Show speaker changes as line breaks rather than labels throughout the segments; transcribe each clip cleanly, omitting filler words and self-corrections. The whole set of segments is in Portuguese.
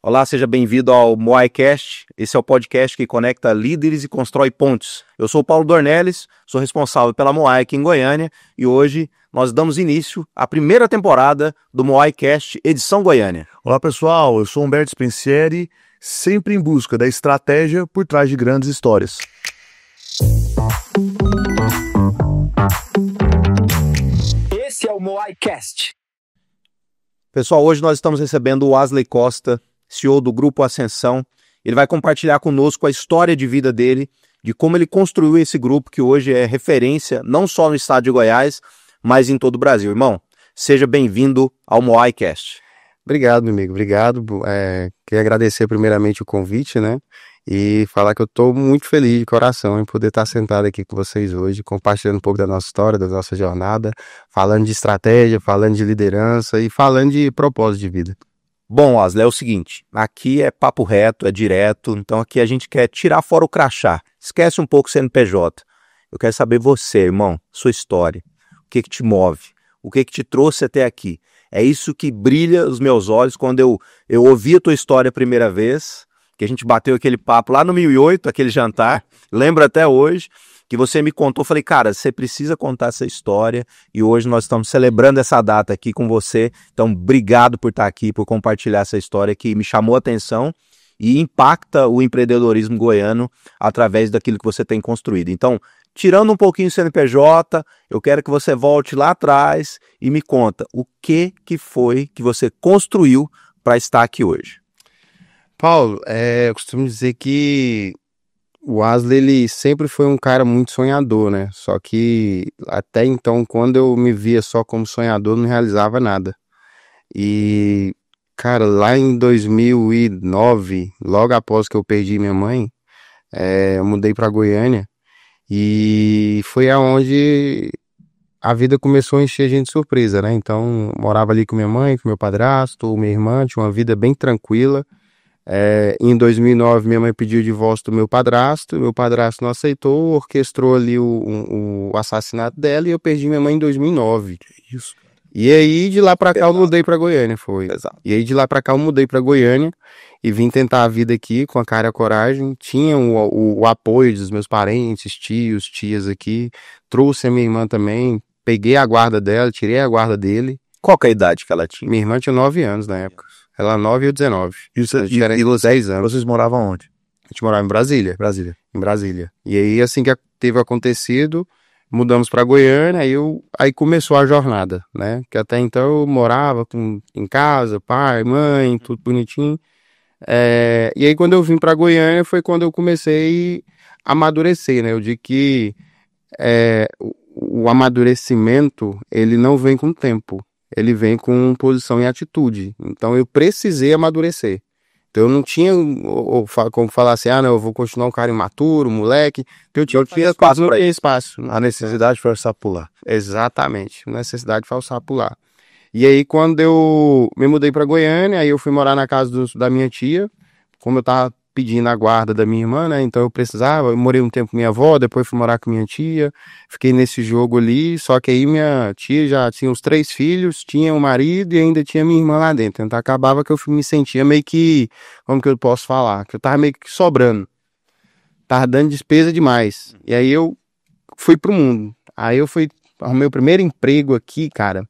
Olá, seja bem-vindo ao Moaicast. Esse é o podcast que conecta líderes e constrói pontes. Eu sou o Paulo Dornelles, sou responsável pela Moai aqui em Goiânia e hoje nós damos início à primeira temporada do Moaicast Edição Goiânia.
Olá pessoal, eu sou Humberto Spencieri, sempre em busca da estratégia por trás de grandes histórias.
Esse é o Moaicast. Pessoal, hoje nós estamos recebendo o Wasley Costa, CEO do Grupo Ascensão. Ele vai compartilhar conosco a história de vida dele, de como ele construiu esse grupo que hoje é referência não só no estado de Goiás, mas em todo o Brasil. Irmão, seja bem-vindo ao Moaicast.
Obrigado, meu amigo, obrigado. Queria agradecer primeiramente o convite, né? E falar que eu estou muito feliz de coração em poder estar sentado aqui com vocês hoje, compartilhando um pouco da nossa história, da nossa jornada, falando de estratégia, falando de liderança e falando de propósito de vida.
Bom, Wasley, é o seguinte, aqui é papo reto, é direto, então aqui a gente quer tirar fora o crachá, esquece um pouco o CNPJ. Eu quero saber você, irmão, sua história, o que te move, o que te trouxe até aqui. É isso que brilha os meus olhos quando eu ouvi a tua história a primeira vez, que a gente bateu aquele papo lá no 2008, aquele jantar, lembro até hoje, que você me contou, falei, cara, você precisa contar essa história e hoje nós estamos celebrando essa data aqui com você, então obrigado por estar aqui, por compartilhar essa história que me chamou a atenção e impacta o empreendedorismo goiano através daquilo que você tem construído. Então, tirando um pouquinho o CNPJ, eu quero que você volte lá atrás e me conta o que foi que você construiu para estar aqui hoje.
Paulo, eu costumo dizer que o Wasley, ele sempre foi um cara muito sonhador, né? Só que até então, quando eu me via só como sonhador, não realizava nada. E, cara, lá em 2009, logo após que eu perdi minha mãe, eu mudei para Goiânia e foi aonde a vida começou a encher a gente de surpresa, né? Então, morava ali com minha mãe, com meu padrasto, minha irmã, tinha uma vida bem tranquila. Em 2009 minha mãe pediu o divórcio do meu padrasto não aceitou, orquestrou ali o assassinato dela e eu perdi minha mãe em 2009.
Que isso, cara.
E aí de lá pra cá eu mudei pra Goiânia, foi.
Exato.
E aí de lá pra cá eu mudei pra Goiânia e vim tentar a vida aqui com a cara e a coragem. Tinha o apoio dos meus parentes, tios, tias aqui, trouxe a minha irmã também, peguei a guarda dela, tirei a guarda dele.
Qual que é a idade que ela tinha?
Minha irmã tinha 9 anos na época. Ela 9 e eu 19.
E
10 anos.
vocês moravam onde?
A gente morava em Brasília. Em Brasília. E aí, assim que teve acontecido, mudamos para Goiânia, aí começou a jornada, né? Que até então eu morava em casa, pai, mãe, tudo bonitinho. E aí, quando eu vim para Goiânia, foi quando eu comecei a amadurecer, né? Eu digo que o amadurecimento, ele não vem com tempo. Ele vem com posição e atitude. Então eu precisei amadurecer. Então eu não tinha como falar assim, não, eu vou continuar um cara imaturo, moleque. Eu tinha
espaço para
espaço.
A necessidade de forçar a pular.
Exatamente, necessidade de forçar a pular. E aí quando eu me mudei para Goiânia, aí eu fui morar na casa da minha tia, como eu tava pedindo a guarda da minha irmã, né? Então eu morei um tempo com minha avó, depois fui morar com minha tia, fiquei nesse jogo ali, só que aí minha tia já tinha os 3 filhos, tinha um marido e ainda tinha minha irmã lá dentro, então acabava que eu me sentia meio que, como que eu posso falar, que eu tava meio que sobrando, tava dando despesa demais, e aí eu fui pro mundo, arrumei o primeiro emprego aqui, cara,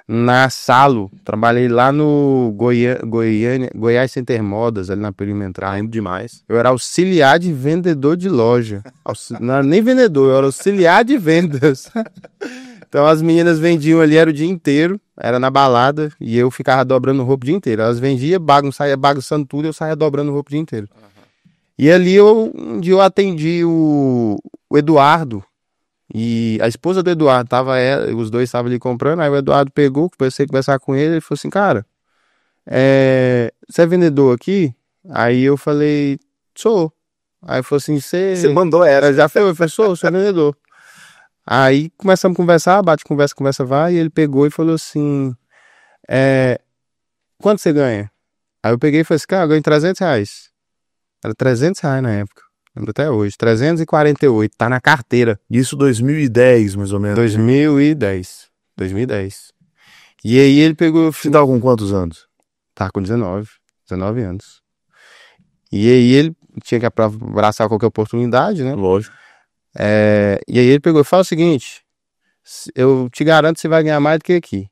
na Salo, trabalhei lá no Goiás Center Modas, ali na Perimetral.
Lembro demais.
Eu era auxiliar de vendedor de loja. Não era nem vendedor, eu era auxiliar de vendas. Então as meninas vendiam ali, era o dia inteiro, era na balada, e eu ficava dobrando roupa o dia inteiro. Elas vendiam, saía bagunçando tudo, eu saía dobrando roupa o dia inteiro. E ali um dia eu atendi o Eduardo, e a esposa do Eduardo os dois estavam ali comprando, aí o Eduardo pegou, comecei a conversar com ele falou assim, cara, você é vendedor aqui? Aí eu falei, sou. Aí ele falou assim, você
mandou essa.
Já foi, eu falei, sou vendedor. Aí começamos a conversar, bate conversa vai, e ele pegou e falou assim, quanto você ganha? Aí eu peguei e falei assim, cara, eu ganho R$300. Era R$300 na época. Lembro até hoje, 348, tá na carteira.
Isso 2010, mais ou menos.
2010. E aí ele pegou...
Você tava com quantos anos?
Tá com 19. 19 anos. E aí ele tinha que abraçar qualquer oportunidade, né?
Lógico.
E aí ele pegou e falou o seguinte, eu te garanto que você vai ganhar mais do que aqui.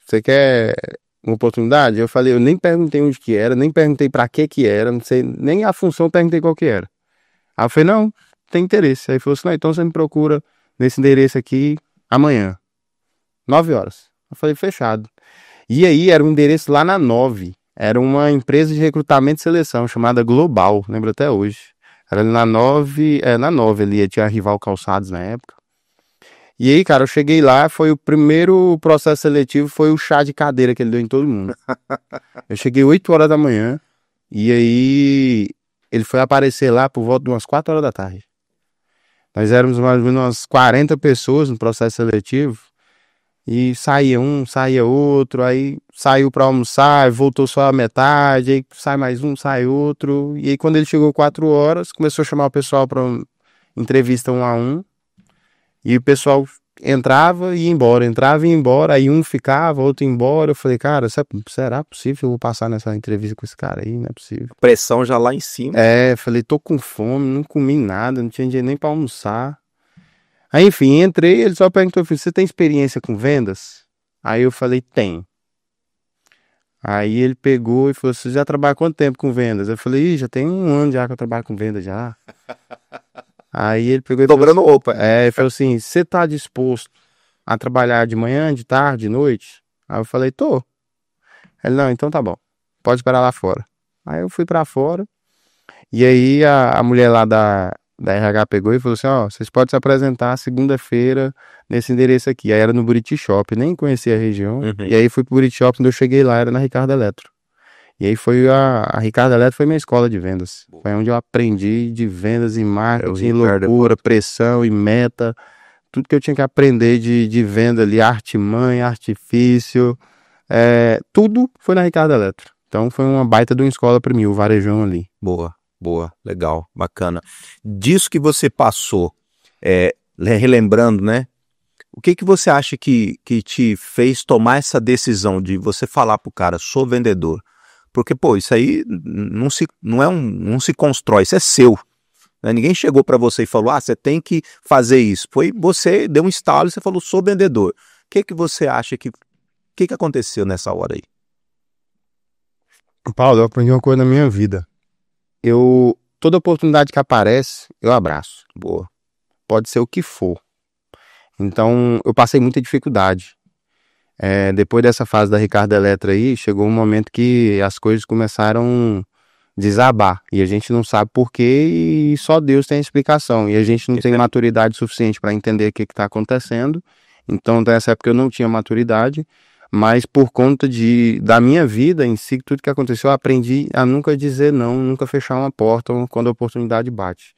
Você quer uma oportunidade? Eu falei, eu nem perguntei onde que era, nem perguntei pra que era, não sei, nem a função eu perguntei qual que era. Aí eu falei, não, tem interesse. Aí ele falou assim, não, então você me procura nesse endereço aqui amanhã, 9 horas. Eu falei, fechado. E aí era um endereço lá na 9, era uma empresa de recrutamento e seleção chamada Global, lembro até hoje. Era na 9, na 9 ali, tinha a Rival Calçados na época. E aí, cara, eu cheguei lá, foi o primeiro processo seletivo, foi o chá de cadeira que ele deu em todo mundo. Eu cheguei 8 horas da manhã, e aí ele foi aparecer lá por volta de umas 4 horas da tarde. Nós éramos mais ou menos umas 40 pessoas no processo seletivo, e saía um, saía outro, aí saiu pra almoçar, voltou só a metade, aí sai mais um, sai outro. E aí quando ele chegou 4 horas, começou a chamar o pessoal pra entrevista 1 a 1. E o pessoal entrava e ia embora, aí um ficava, outro ia embora. Eu falei, cara, será possível que eu vou passar nessa entrevista com esse cara aí? Não é possível.
Pressão já lá em cima.
Falei, tô com fome, não comi nada, não tinha dinheiro nem pra almoçar. Aí, enfim, entrei, ele só perguntou, você tem experiência com vendas? Aí eu falei, tem. Aí ele pegou e falou, você já trabalha há quanto tempo com vendas? Eu falei, já tem 1 ano já que eu trabalho com vendas já. Aí ele pegou e
dobrando
falou,
roupa.
ele falou assim, você tá disposto a trabalhar de manhã, de tarde, de noite? Aí eu falei, tô. Ele, não, então tá bom, pode esperar lá fora. Aí eu fui pra fora, e aí a mulher lá da RH pegou e falou assim, vocês podem se apresentar segunda-feira nesse endereço aqui. Aí era no Buriti Shop, nem conhecia a região. E aí fui pro Buriti Shop, quando eu cheguei lá, era na Ricardo Eletro. E aí foi a Ricardo Eletro foi minha escola de vendas. Foi onde eu aprendi de vendas e marketing, loucura, pressão e meta. Tudo que eu tinha que aprender de venda ali, artimanha, artifício, tudo foi na Ricardo Eletro. Então foi uma baita de uma escola pra mim, o varejão ali.
Boa, legal, bacana. Disso que você passou, relembrando, né? O que você acha que te fez tomar essa decisão de você falar pro cara, sou vendedor? Porque, pô, isso aí não se constrói, isso é seu. Né? Ninguém chegou para você e falou, você tem que fazer isso. Foi você, deu um estalo e você falou, sou vendedor. O que você acha que aconteceu nessa hora aí?
Paulo, eu aprendi uma coisa na minha vida. Toda oportunidade que aparece, eu abraço.
Boa.
Pode ser o que for. Então, eu passei muita dificuldade. Depois dessa fase da Ricardo Eletro aí, chegou um momento que as coisas começaram a desabar. E a gente não sabe por quê e só Deus tem a explicação. E a gente não tem maturidade suficiente para entender o que está acontecendo. Então, nessa época eu não tinha maturidade. Mas por conta da minha vida em si, tudo que aconteceu, eu aprendi a nunca dizer não, nunca fechar uma porta quando a oportunidade bate.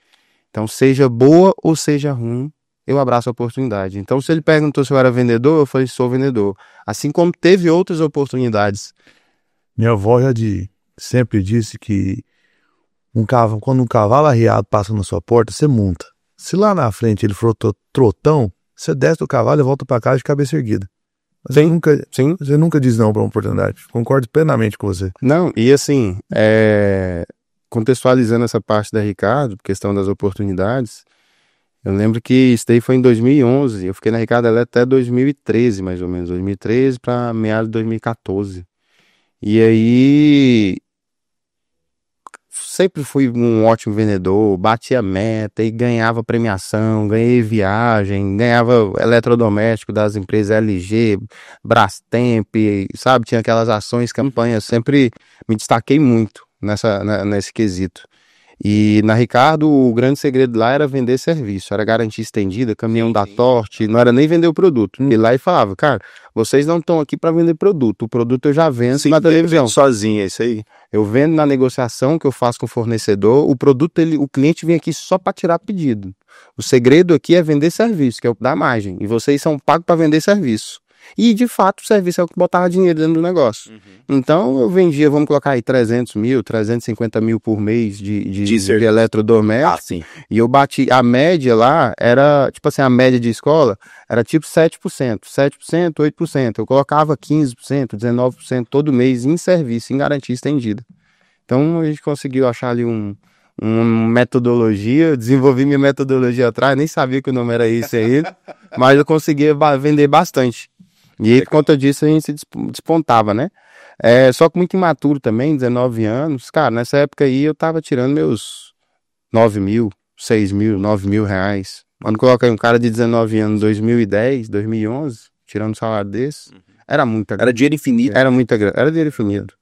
Então, seja boa ou seja ruim, eu abraço a oportunidade. Então, se ele perguntou se eu era vendedor, eu falei, sou vendedor. Assim como teve outras oportunidades.
Minha avó sempre disse que quando um cavalo arriado passa na sua porta, você monta. Se lá na frente ele for trotão, você desce do cavalo e volta para casa de cabeça erguida.
Sim.
Você nunca diz não para uma oportunidade. Concordo plenamente com você.
Não, e assim, contextualizando essa parte da Ricardo, questão das oportunidades, eu lembro que isso daí foi em 2011, eu fiquei na Ricardo Eletro até 2013, mais ou menos, 2013 para meados de 2014. E aí, sempre fui um ótimo vendedor, batia meta e ganhava premiação, ganhei viagem, ganhava eletrodoméstico das empresas LG, Brastemp, sabe? Tinha aquelas ações, campanhas, sempre me destaquei muito nesse quesito. E na Ricardo, o grande segredo lá era vender serviço, era garantia estendida, caminhão da Torte, não era nem vender o produto. E lá e falava, cara, vocês não estão aqui para vender produto, o produto eu já vendo na televisão.
Sozinho, é isso aí.
Eu vendo na negociação que eu faço com o fornecedor, o produto, o cliente vem aqui só para tirar pedido. O segredo aqui é vender serviço, que é o que dá margem, e vocês são pagos para vender serviço. E, de fato, o serviço é o que botava dinheiro dentro do negócio. Então, eu vendia, vamos colocar aí, 300 mil, 350 mil por mês de eletrodoméstico. E eu bati, a média lá era, tipo assim, a média de escola era tipo 7%, 8%. Eu colocava 15%, 19% todo mês em serviço, em garantia estendida. Então a gente conseguiu achar ali uma metodologia, desenvolvi minha metodologia atrás, nem sabia que o nome era esse aí, mas eu conseguia vender bastante. E aí, por conta disso, a gente se despontava, né? Só que muito imaturo também, 19 anos. Cara, nessa época aí eu tava tirando meus 9 mil, 6 mil, 9 mil reais. Quando coloquei um cara de 19 anos, 2010, 2011, tirando um salário desse, era muita grana.
Era dinheiro infinito.
Era muita grana, era dinheiro infinito.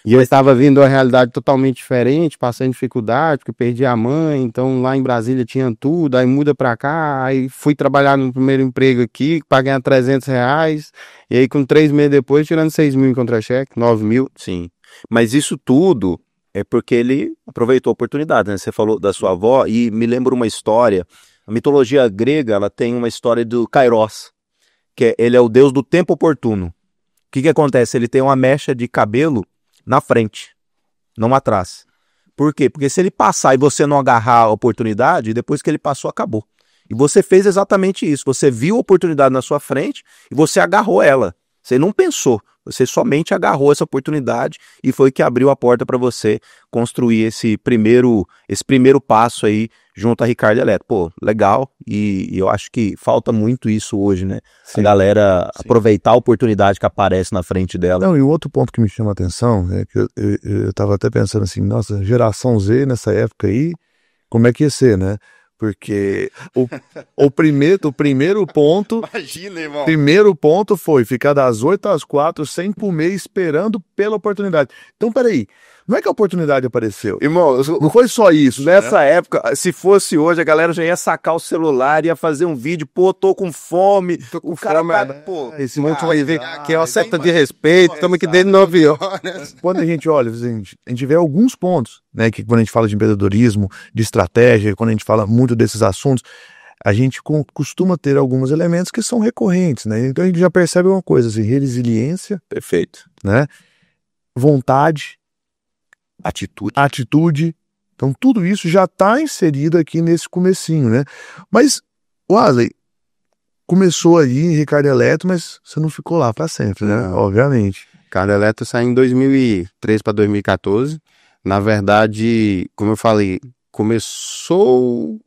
E eu estava vindo de uma realidade totalmente diferente, passando dificuldade, porque perdi a mãe, então lá em Brasília tinha tudo, aí muda pra cá, aí fui trabalhar no primeiro emprego aqui, pra ganhar 300 reais, e aí com 3 meses depois, tirando 6 mil em contra-cheque, 9 mil.
Sim, mas isso tudo é porque ele aproveitou a oportunidade, né? Você falou da sua avó, e me lembra uma história, a mitologia grega, ela tem uma história do Kairos, ele é o deus do tempo oportuno. O que acontece? Ele tem uma mecha de cabelo na frente, não atrás. Por quê? Porque se ele passar e você não agarrar a oportunidade, depois que ele passou, acabou. E você fez exatamente isso. Você viu a oportunidade na sua frente e você agarrou ela. Você não pensou, você somente agarrou essa oportunidade e foi que abriu a porta para você construir esse primeiro passo aí junto a Ricardo Eletro. Pô, legal, e eu acho que falta muito isso hoje, né? Sim. A galera aproveitar a oportunidade que aparece na frente dela.
Não, e o outro ponto que me chama a atenção é que eu tava até pensando assim, nossa, geração Z nessa época aí, como é que ia ser, né? Porque o primeiro ponto.
Imagina, irmão.
Primeiro ponto foi ficar das 8 às 4 sem comer, esperando pela oportunidade. Então, peraí. Não é que a oportunidade apareceu.
Irmão,
não foi só isso.
Nessa época, se fosse hoje, a galera já ia sacar o celular, ia fazer um vídeo, pô, tô com fome.
O cara tá, pô, esse monte vai ver que é uma certa de respeito, estamos aqui dentro de 9 horas.
Quando a gente olha, a gente vê alguns pontos, né, que quando a gente fala de empreendedorismo, de estratégia, quando a gente fala muito desses assuntos, a gente costuma ter alguns elementos que são recorrentes, né? Então a gente já percebe uma coisa, assim, resiliência.
Perfeito.
Né? Vontade. Atitude. Então tudo isso já está inserido aqui nesse comecinho, né? Mas, Wesley, começou aí em Ricardo Eletro, mas você não ficou lá para sempre, né?
Não.
Obviamente.
Ricardo Eletro saiu em 2013 para 2014. Na verdade, como eu falei, começou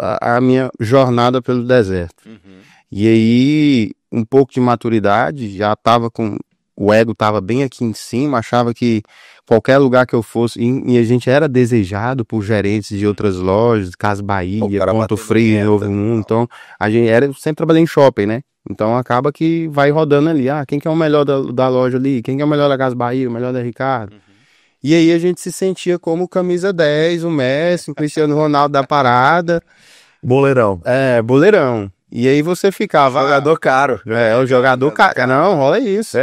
a minha jornada pelo deserto.
Uhum.
E aí, um pouco de maturidade, já tava com... O ego tava bem aqui em cima, achava que qualquer lugar que eu fosse... E a gente era desejado por gerentes de outras lojas, Casa Bahia, Ponto Frio, Novo Mundo. Então, a gente sempre trabalhei em shopping, né? Então, acaba que vai rodando ali. Ah, quem que é o melhor da loja ali? Quem que é o melhor da Casa Bahia? O melhor da Ricardo? Uhum. E aí, a gente se sentia como camisa 10, o Messi, o Cristiano Ronaldo da parada.
Boleirão.
Boleirão. E aí você ficava...
Jogador caro.
O jogador caro. Não, rola isso.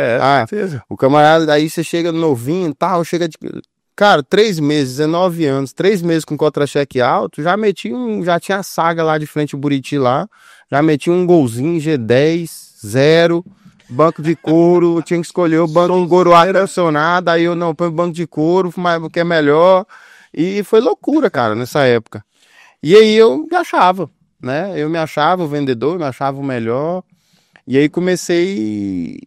O camarada, aí você chega novinho e tal, chega de... Cara, 3 meses, 19 anos, 3 meses com contra-cheque alto, já tinha a saga lá de frente ao Buriti lá, já meti um golzinho, G10, 0, banco de couro, tinha que escolher o banco de couro ar-condicionado, aí eu não, põe o banco de couro, mas o que é melhor, e foi loucura, cara, nessa época. E aí eu me achava, né? Eu me achava o vendedor, me achava o melhor. E aí comecei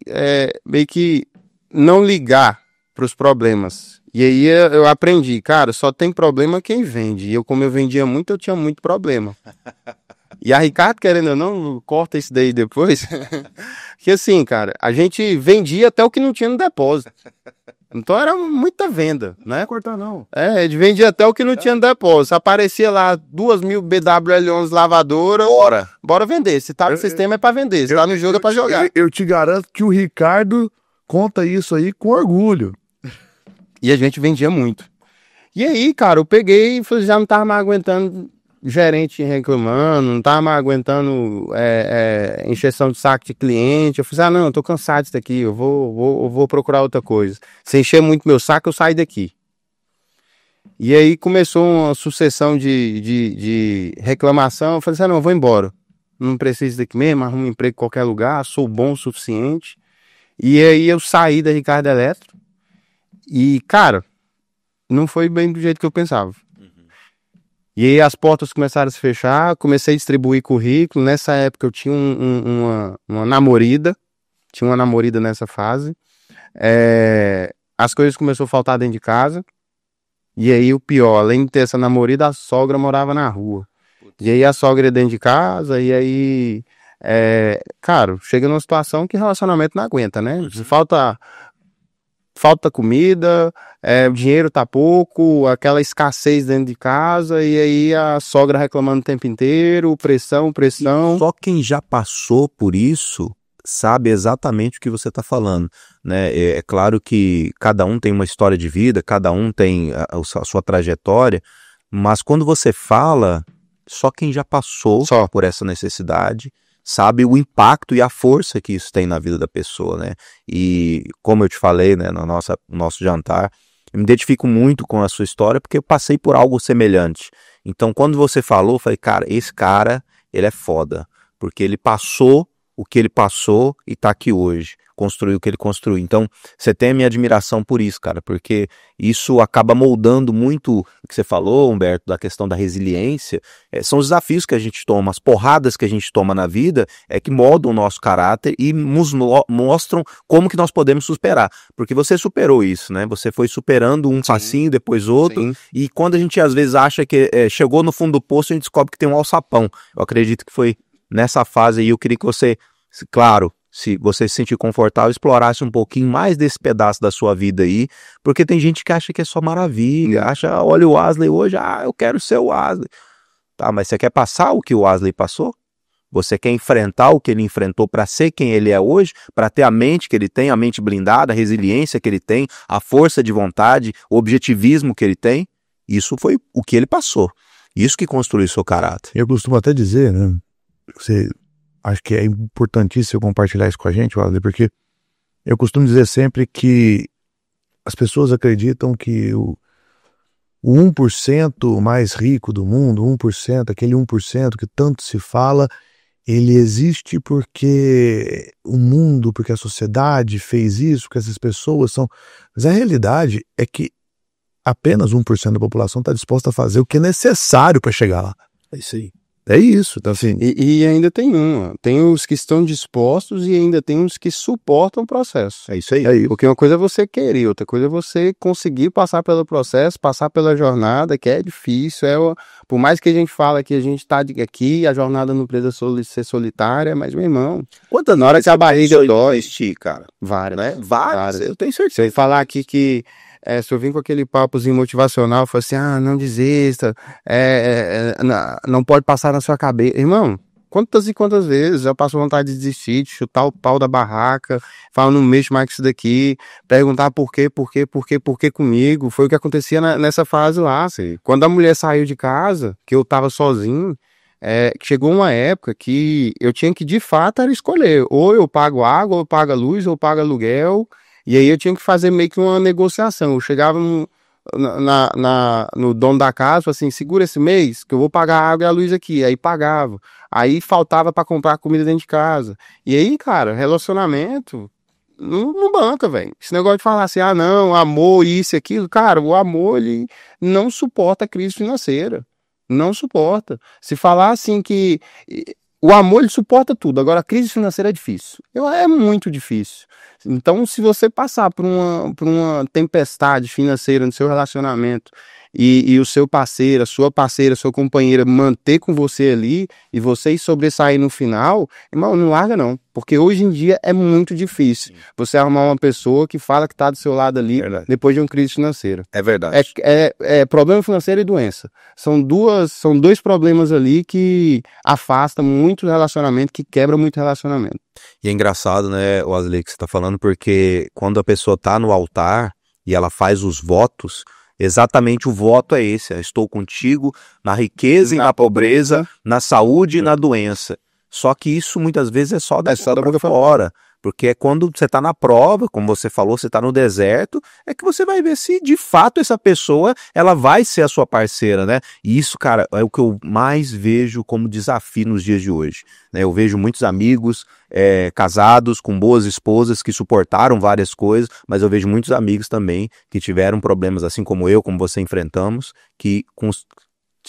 meio que não ligar para os problemas. E aí eu aprendi, cara, só tem problema quem vende. E eu, como eu vendia muito, eu tinha muito problema. E a Ricardo, querendo ou não, corta isso daí depois. Que assim, cara, a gente vendia até o que não tinha no depósito. Então era muita venda, né?
Não cortar não.
A gente vendia até o que não tinha no depósito. Aparecia lá 2.000 BWL11 lavadora. Bora vender. Se tá no sistema é pra vender. Se tá no jogo é pra jogar.
Eu te garanto que o Ricardo conta isso aí com orgulho.
E a gente vendia muito. E aí, cara, eu peguei e já não tava mais aguentando gerente reclamando, não tava mais aguentando encheção de saco de cliente. Eu falei, não, eu tô cansado disso daqui, eu vou procurar outra coisa. Se encher muito meu saco, eu saio daqui. E aí começou uma sucessão de reclamação. Eu falei, não, eu vou embora. Não preciso daqui mesmo, arrumo um emprego em qualquer lugar, sou bom o suficiente. E aí eu saí da Ricardo Eletro. E, cara, não foi bem do jeito que eu pensava. E aí as portas começaram a se fechar, comecei a distribuir currículo. Nessa época eu tinha uma namorada, tinha uma namorada nessa fase. as coisas começaram a faltar dentro de casa. E aí o pior, além de ter essa namorada, a sogra morava na rua. E aí a sogra ia dentro de casa, e aí... cara, chega numa situação que relacionamento não aguenta, né? Falta comida, o dinheiro tá pouco, aquela escassez dentro de casa, e aí a sogra reclamando o tempo inteiro, pressão.
E só quem já passou por isso sabe exatamente o que você está falando, né? É claro que cada um tem uma história de vida, cada um tem a sua trajetória, mas quando você fala, só quem já passou por essa necessidade sabe o impacto e a força que isso tem na vida da pessoa, né? E como eu te falei, né, no nosso jantar, eu me identifico muito com a sua história porque eu passei por algo semelhante. Então, quando você falou, eu falei, cara, esse cara, ele é foda, porque ele passou o que ele passou e tá aqui hoje, construiu o que ele construiu. Então, você tem a minha admiração por isso, cara, porque isso acaba moldando muito o que você falou, Humberto, da questão da resiliência. São os desafios que a gente toma, as porradas que a gente toma na vida que moldam o nosso caráter e nos mostram como que nós podemos superar. Porque você superou isso, né? Você foi superando um passinho, depois outro, sim. E quando a gente às vezes acha que chegou no fundo do poço, a gente descobre que tem um alçapão. Eu acredito que foi nessa fase aí, eu queria que você, claro, se você se sentir confortável, explorasse um pouquinho mais desse pedaço da sua vida aí, porque tem gente que acha que é só maravilha, acha, olha o Wesley hoje, eu quero ser o Wesley. Tá, mas você quer passar o que o Wesley passou? Você quer enfrentar o que ele enfrentou para ser quem ele é hoje, para ter a mente que ele tem, a mente blindada, a resiliência que ele tem, a força de vontade, o objetivismo que ele tem? Isso foi o que ele passou. Isso que construiu seu caráter.
Eu costumo até dizer, né? Acho que é importantíssimo compartilhar isso com a gente, Wesley, porque eu costumo dizer sempre que as pessoas acreditam que o 1% mais rico do mundo, 1%, aquele 1% que tanto se fala, ele existe porque o mundo, porque a sociedade fez isso, que essas pessoas são... Mas a realidade é que apenas 1% da população está disposta a fazer o que é necessário para chegar lá.
É isso aí.
É isso, então assim...
E ainda tem os que estão dispostos e ainda tem os que suportam o processo.
É isso aí.
Porque uma coisa é você querer, outra coisa é você conseguir passar pelo processo, passar pela jornada, que é difícil. Por mais que a gente fala que a gente está aqui, a jornada não precisa ser solitária, mas, meu irmão,
na hora que a barriga dói, cara?
Várias.
Né? Várias, eu tenho certeza.
Se eu falar aqui que se eu vim com aquele papozinho motivacional, eu falo assim, não desista, não pode passar na sua cabeça. Irmão, quantas e quantas vezes eu passo vontade de desistir, de chutar o pau da barraca, falar, não mexo mais com isso daqui, perguntar por quê comigo. Foi o que acontecia nessa fase lá. Sim. Quando a mulher saiu de casa, que eu tava sozinho, chegou uma época que eu tinha que, de fato, era escolher. Ou eu pago água, ou eu pago luz, ou eu pago aluguel. E aí eu tinha que fazer meio que uma negociação. Eu chegava no dono da casa, assim, segura esse mês que eu vou pagar a água e a luz aqui. Aí pagava. Aí faltava para comprar comida dentro de casa. E aí, cara, relacionamento não banca, velho. Esse negócio de falar assim, não, amor, isso e aquilo. Cara, o amor, ele não suporta a crise financeira. Não suporta. Se falar assim que... O amor, ele suporta tudo. Agora, a crise financeira é difícil. É muito difícil. Então, se você passar por uma tempestade financeira no seu relacionamento e o seu parceiro, a sua parceira, a sua companheira manter com você ali e vocês sobressair no final, irmão, não larga não. Porque hoje em dia é muito difícil você arrumar uma pessoa que fala que está do seu lado ali depois de uma crise financeira.
É verdade.
Problema financeiro e doença. São dois problemas ali que afastam muito relacionamento, que quebra muito relacionamento.
E é engraçado, né, Wesley, que você está falando, porque quando a pessoa está no altar e ela faz os votos, exatamente o voto é esse: estou contigo na riqueza e na pobreza, na saúde e na doença. Só que isso muitas vezes é só da boca fora. Porque é quando você está na prova, como você falou, você está no deserto, é que você vai ver se de fato essa pessoa ela vai ser a sua parceira, né? E isso, cara, é o que eu mais vejo como desafio nos dias de hoje, né? Eu vejo muitos amigos casados com boas esposas que suportaram várias coisas, mas eu vejo muitos amigos também que tiveram problemas assim como eu, como você enfrentamos, que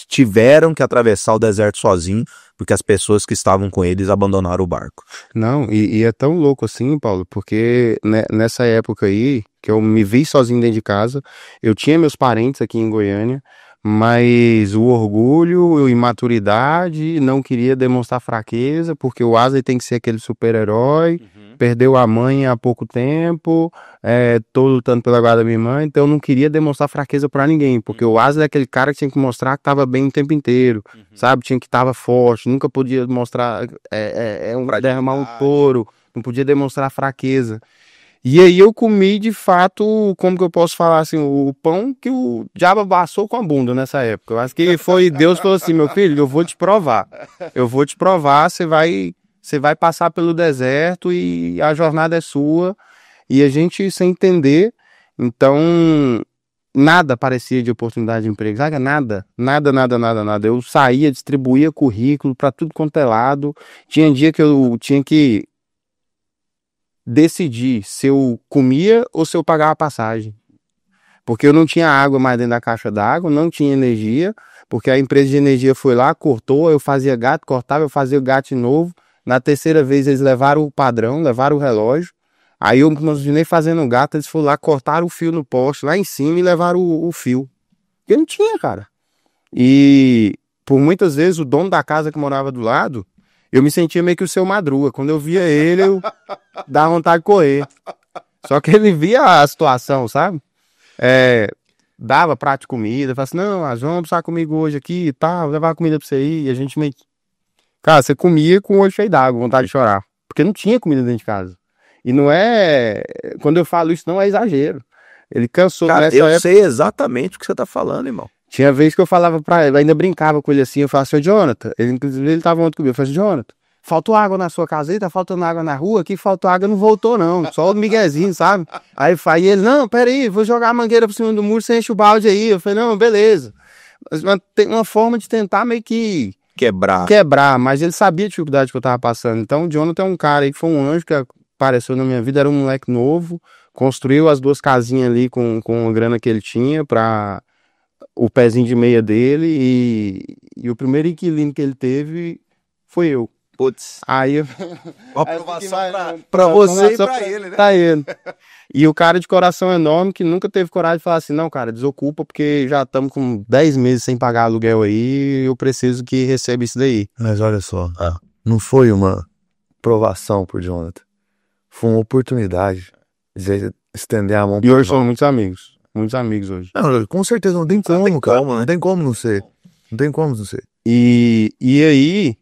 tiveram que atravessar o deserto sozinho, porque as pessoas que estavam com eles abandonaram o barco.
Não, e é tão louco assim, Paulo, porque nessa época aí, que eu me vi sozinho dentro de casa, eu tinha meus parentes aqui em Goiânia, mas o orgulho, a imaturidade, não queria demonstrar fraqueza, porque o Wesley tem que ser aquele super-herói, perdeu a mãe há pouco tempo, tô lutando pela guarda da minha irmã, então eu não queria demonstrar fraqueza pra ninguém, porque o Wesley é aquele cara que tinha que mostrar que tava bem o tempo inteiro, sabe? Tinha que tava forte, nunca podia mostrar, derramar um touro, não podia demonstrar fraqueza. E aí eu comi, de fato, como que eu posso falar assim, o pão que o diabo amassou com a bunda nessa época. Eu acho que foi, Deus falou assim, meu filho, eu vou te provar, você vai passar pelo deserto e a jornada é sua, e a gente sem entender, então nada parecia de oportunidade de emprego, sabe? Nada. Eu saía, distribuía currículo para tudo quanto é lado, tinha dia que eu tinha que decidir se eu comia ou se eu pagava a passagem. Porque eu não tinha água mais dentro da caixa d'água, não tinha energia, porque a empresa de energia foi lá, cortou, eu fazia gato, cortava, eu fazia o gato de novo. Na terceira vez eles levaram o padrão, levaram o relógio. Aí eu imaginei fazendo gato, eles foram lá, cortaram o fio no poste, lá em cima, e levaram o fio. Porque não tinha, cara. E por muitas vezes o dono da casa que morava do lado, eu me sentia meio que o Seu Madruga. Quando eu via ele, eu dava vontade de correr. Só que ele via a situação, sabe? Dava prato de comida, falava assim, não, vamos almoçar comigo hoje aqui e tal, levar comida pra você ir. E a gente meio que... Cara, você comia com o olho cheio d'água, vontade de chorar. Porque não tinha comida dentro de casa. E não é... Quando eu falo isso, não é exagero. Ele cansou.
Cara, eu sei exatamente o que você tá falando, irmão.
Tinha vez que eu falava pra ele, eu ainda brincava com ele assim, eu falava assim, Jonathan, inclusive ele tava ontem comigo, eu falei assim, Jonathan, faltou água na sua casa aí, tá faltando água na rua, aqui faltou água, não voltou não, só o miguezinho, sabe? Aí ele, não, peraí, vou jogar a mangueira por cima do muro, você enche o balde aí, eu falei, não, beleza. Mas tem uma forma de tentar meio que quebrar, mas ele sabia a dificuldade que eu tava passando, então o Jonathan é um cara aí que foi um anjo que apareceu na minha vida, era um moleque novo, construiu as 2 casinhas ali com a grana que ele tinha pra... o pezinho de meia dele e o primeiro inquilino que ele teve foi eu.
Putz.
Aí
uma aprovação pra você e pra ele, né?
Pra ele. E o cara de coração enorme que nunca teve coragem de falar assim, não, cara, desocupa porque já estamos com 10 meses sem pagar aluguel aí, eu preciso que receba isso daí.
Mas olha só, não foi uma provação por Jonathan, foi uma oportunidade de estender a mão.
E hoje somos muitos amigos hoje.
Não, com certeza, não tem como, cara. Não tem como não ser. Não tem como não ser.
E aí,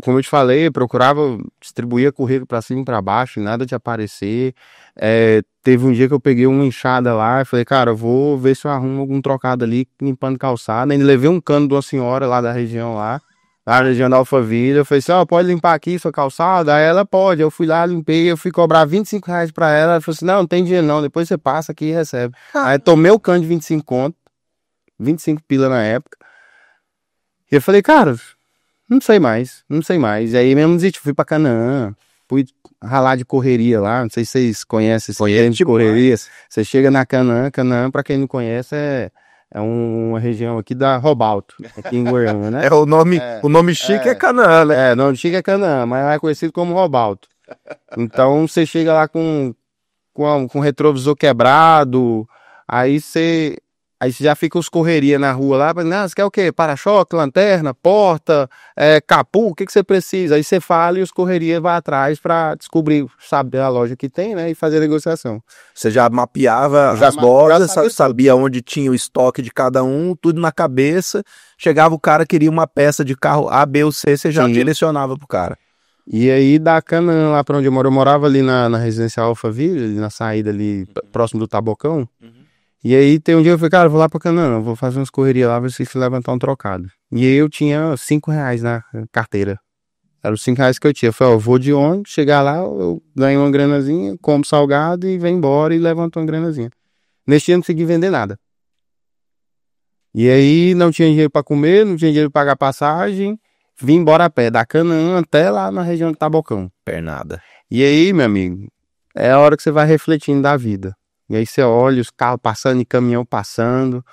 como eu te falei, procurava distribuir currículo pra cima e pra baixo, nada de aparecer. Teve um dia que eu peguei uma enxada lá e falei, cara, eu vou ver se eu arrumo algum trocado ali, limpando calçada. Ainda levei um cano de uma senhora lá da região lá na região da Alphaville. Eu falei assim, pode limpar aqui sua calçada? Aí ela, pode. Eu fui lá, limpei, eu fui cobrar R$25 pra ela. Ela falou assim, não tem dinheiro não, depois você passa aqui e recebe. Aí tomei o cano de 25 conto, 25 pila na época. E eu falei, cara, não sei mais. E aí mesmo desisti, fui pra Canaã, fui ralar de correria lá, não sei se vocês conhecem esse termo de correria. Você chega na Canaã, pra quem não conhece é uma região aqui da Robalto, aqui em Goiânia, né?
O nome chique é Canaã, né?
O nome chique é Canaã, mas é conhecido como Robalto. Então você chega lá com retrovisor quebrado, aí você já fica os correria na rua lá, você quer o quê? Para-choque, lanterna, porta, capu, o que você precisa? Aí você fala e os correria vai atrás pra descobrir, sabe, a loja que tem, né, e fazer a negociação.
Você já mapeava as lojas, sabia onde tinha o estoque de cada um, tudo na cabeça, chegava o cara, queria uma peça de carro A, B ou C, você já direcionava pro cara.
E aí da Canaã lá pra onde eu morava ali na residencial Alphaville, ali na saída ali, próximo do Tabocão. E aí tem um dia eu falei, cara, eu vou lá pra Canaã, vou fazer umas correrias lá, ver se levantar um trocado. E aí eu tinha R$5 na carteira. Era os R$5 que eu tinha. Eu falei, eu vou de ônibus, chegar lá, eu ganho uma granazinha, como salgado e venho embora e levanto uma granazinha. Nesse dia eu não consegui vender nada. E aí não tinha dinheiro pra comer, não tinha dinheiro pra pagar passagem, vim embora a pé, da Canaã até lá na região do Tabocão.
Pernada.
E aí, meu amigo, é a hora que você vai refletindo da vida. E aí você olha os carros passando e caminhão passando.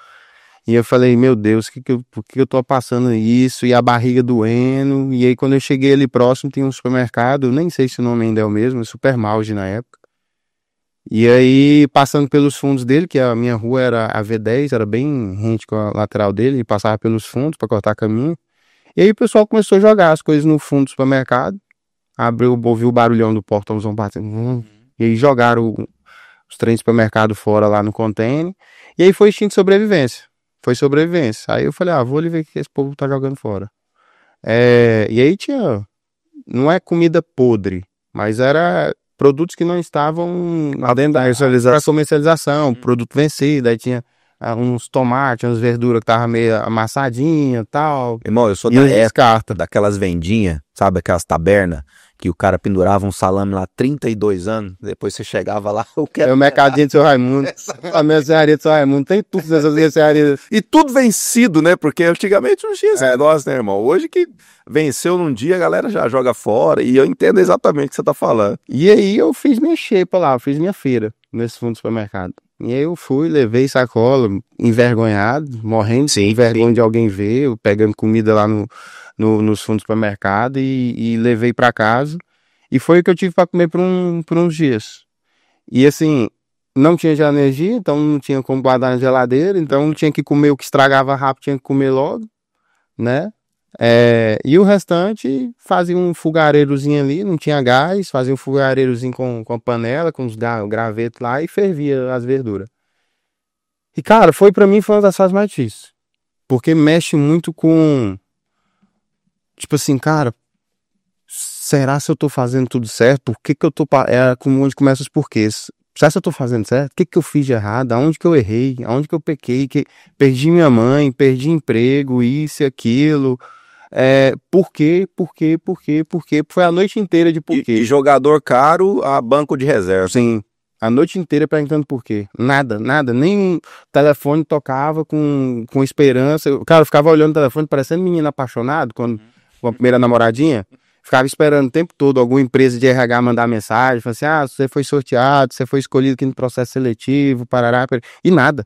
E eu falei, meu Deus, por que eu tô passando isso? E a barriga doendo. E aí, quando eu cheguei ali próximo, tem um supermercado, nem sei se o nome ainda é o mesmo, Supermalde na época. E aí, passando pelos fundos dele, que a minha rua era a V10, era bem rente com a lateral dele, e passava pelos fundos para cortar caminho. E aí o pessoal começou a jogar as coisas no fundo do supermercado. Ouviu o barulhão do portãozão batendo. E aí jogaram os trens do supermercado fora lá no container. E aí foi instinto de sobrevivência. Foi sobrevivência. Aí eu falei, vou ali ver o que esse povo tá jogando fora. E aí tinha, não é comida podre, mas era produtos que não estavam dentro da comercialização, produto vencido. Aí tinha uns tomates, umas verduras que tava meio amassadinha e tal.
Irmão, eu sou da época daquelas vendinhas, sabe, aquelas tabernas, que o cara pendurava um salame lá 32 anos, depois você chegava lá,
o mercadinho do seu Raimundo, a mercearia do seu Raimundo, tem tudo nessas mercearias.
E tudo vencido, né, porque antigamente não tinha esse negócio, né, irmão? Hoje que venceu num dia, a galera já joga fora, e eu entendo exatamente o que você tá falando.
E aí eu fiz minha xepa lá, eu fiz minha feira nesse fundo do supermercado. E aí eu fui, levei sacola, envergonhado, morrendo de vergonha de alguém ver, eu pegando comida lá nos fundos do supermercado e levei pra casa. E foi o que eu tive pra comer por uns dias. E assim, não tinha já energia, então não tinha como guardar na geladeira, então tinha que comer o que estragava rápido, tinha que comer logo, né? E o restante fazia um fogareirozinho ali, não tinha gás, fazia um fogareirozinho com a panela, com os gravetos lá e fervia as verduras. E cara, pra mim foi uma das fases mais difíceis, porque mexe muito com, tipo assim, cara, será se eu tô fazendo tudo certo? Por que eu tô, onde começa os porquês? Será se eu tô fazendo certo? O que eu fiz de errado? Aonde que eu errei? Aonde que eu pequei? Perdi minha mãe, perdi emprego, isso e aquilo. Por quê? Foi a noite inteira de porquê.
E jogador caro a banco de reserva.
Sim, a noite inteira perguntando por quê. Nada, nem telefone tocava com esperança. Cara, eu ficava olhando o telefone parecendo menino apaixonado, com a primeira namoradinha. Ficava esperando o tempo todo alguma empresa de RH mandar mensagem, falar assim, você foi sorteado, você foi escolhido aqui no processo seletivo, parará, e nada,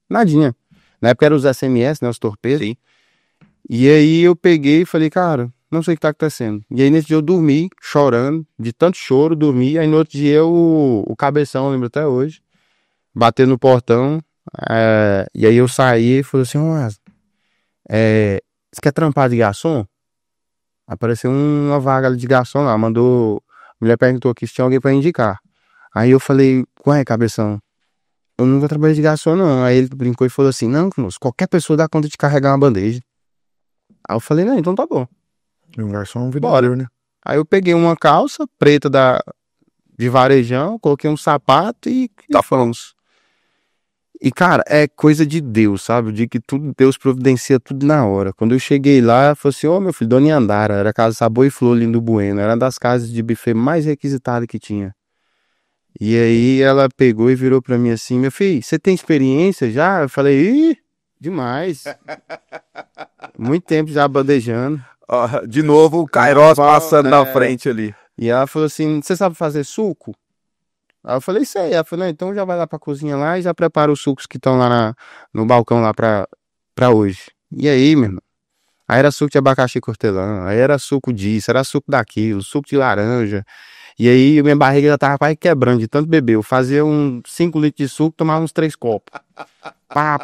nadinha. Na época eram os SMS, né, os torpedos. Sim. E aí eu peguei e falei, cara, não sei o que tá acontecendo. E aí nesse dia eu dormi, chorando, de tanto choro, dormi. Aí no outro dia o cabeção, eu lembro até hoje, bateu no portão, e aí eu saí e falei assim, você quer trampar de garçom? Apareceu uma vaga de garçom lá, a mulher perguntou aqui se tinha alguém pra indicar. Aí eu falei, ué, cabeção, eu nunca trabalhei de garçom não. Aí ele brincou e falou assim, não, qualquer pessoa dá conta de carregar uma bandeja. Aí eu falei, não, então tá bom.
E um garçom é um vidador, né?
Aí eu peguei uma calça preta de varejão, coloquei um sapato e fomos. E cara, é coisa de Deus, sabe? De que tudo, Deus providencia tudo na hora. Quando eu cheguei lá, eu falei assim, meu filho, Dona Andara, era a casa Sabor e Flor ali no Bueno, era uma das casas de buffet mais requisitadas que tinha. E aí ela pegou e virou pra mim assim, meu filho, você tem experiência já? Eu falei, demais. Muito tempo já bandejando.
De novo o Kairos passando na frente ali.
E ela falou assim, você sabe fazer suco? Aí eu falei, sei. Ela falou, então já vai lá pra cozinha lá e já prepara os sucos que estão lá no balcão lá pra hoje. E aí, meu irmão? Aí era suco de abacaxi cortelã, aí era suco disso, era suco daquilo, suco de laranja. E aí minha barriga já tava quase quebrando de tanto beber. Eu fazia 5 litros de suco, tomava uns 3 copos. Pá.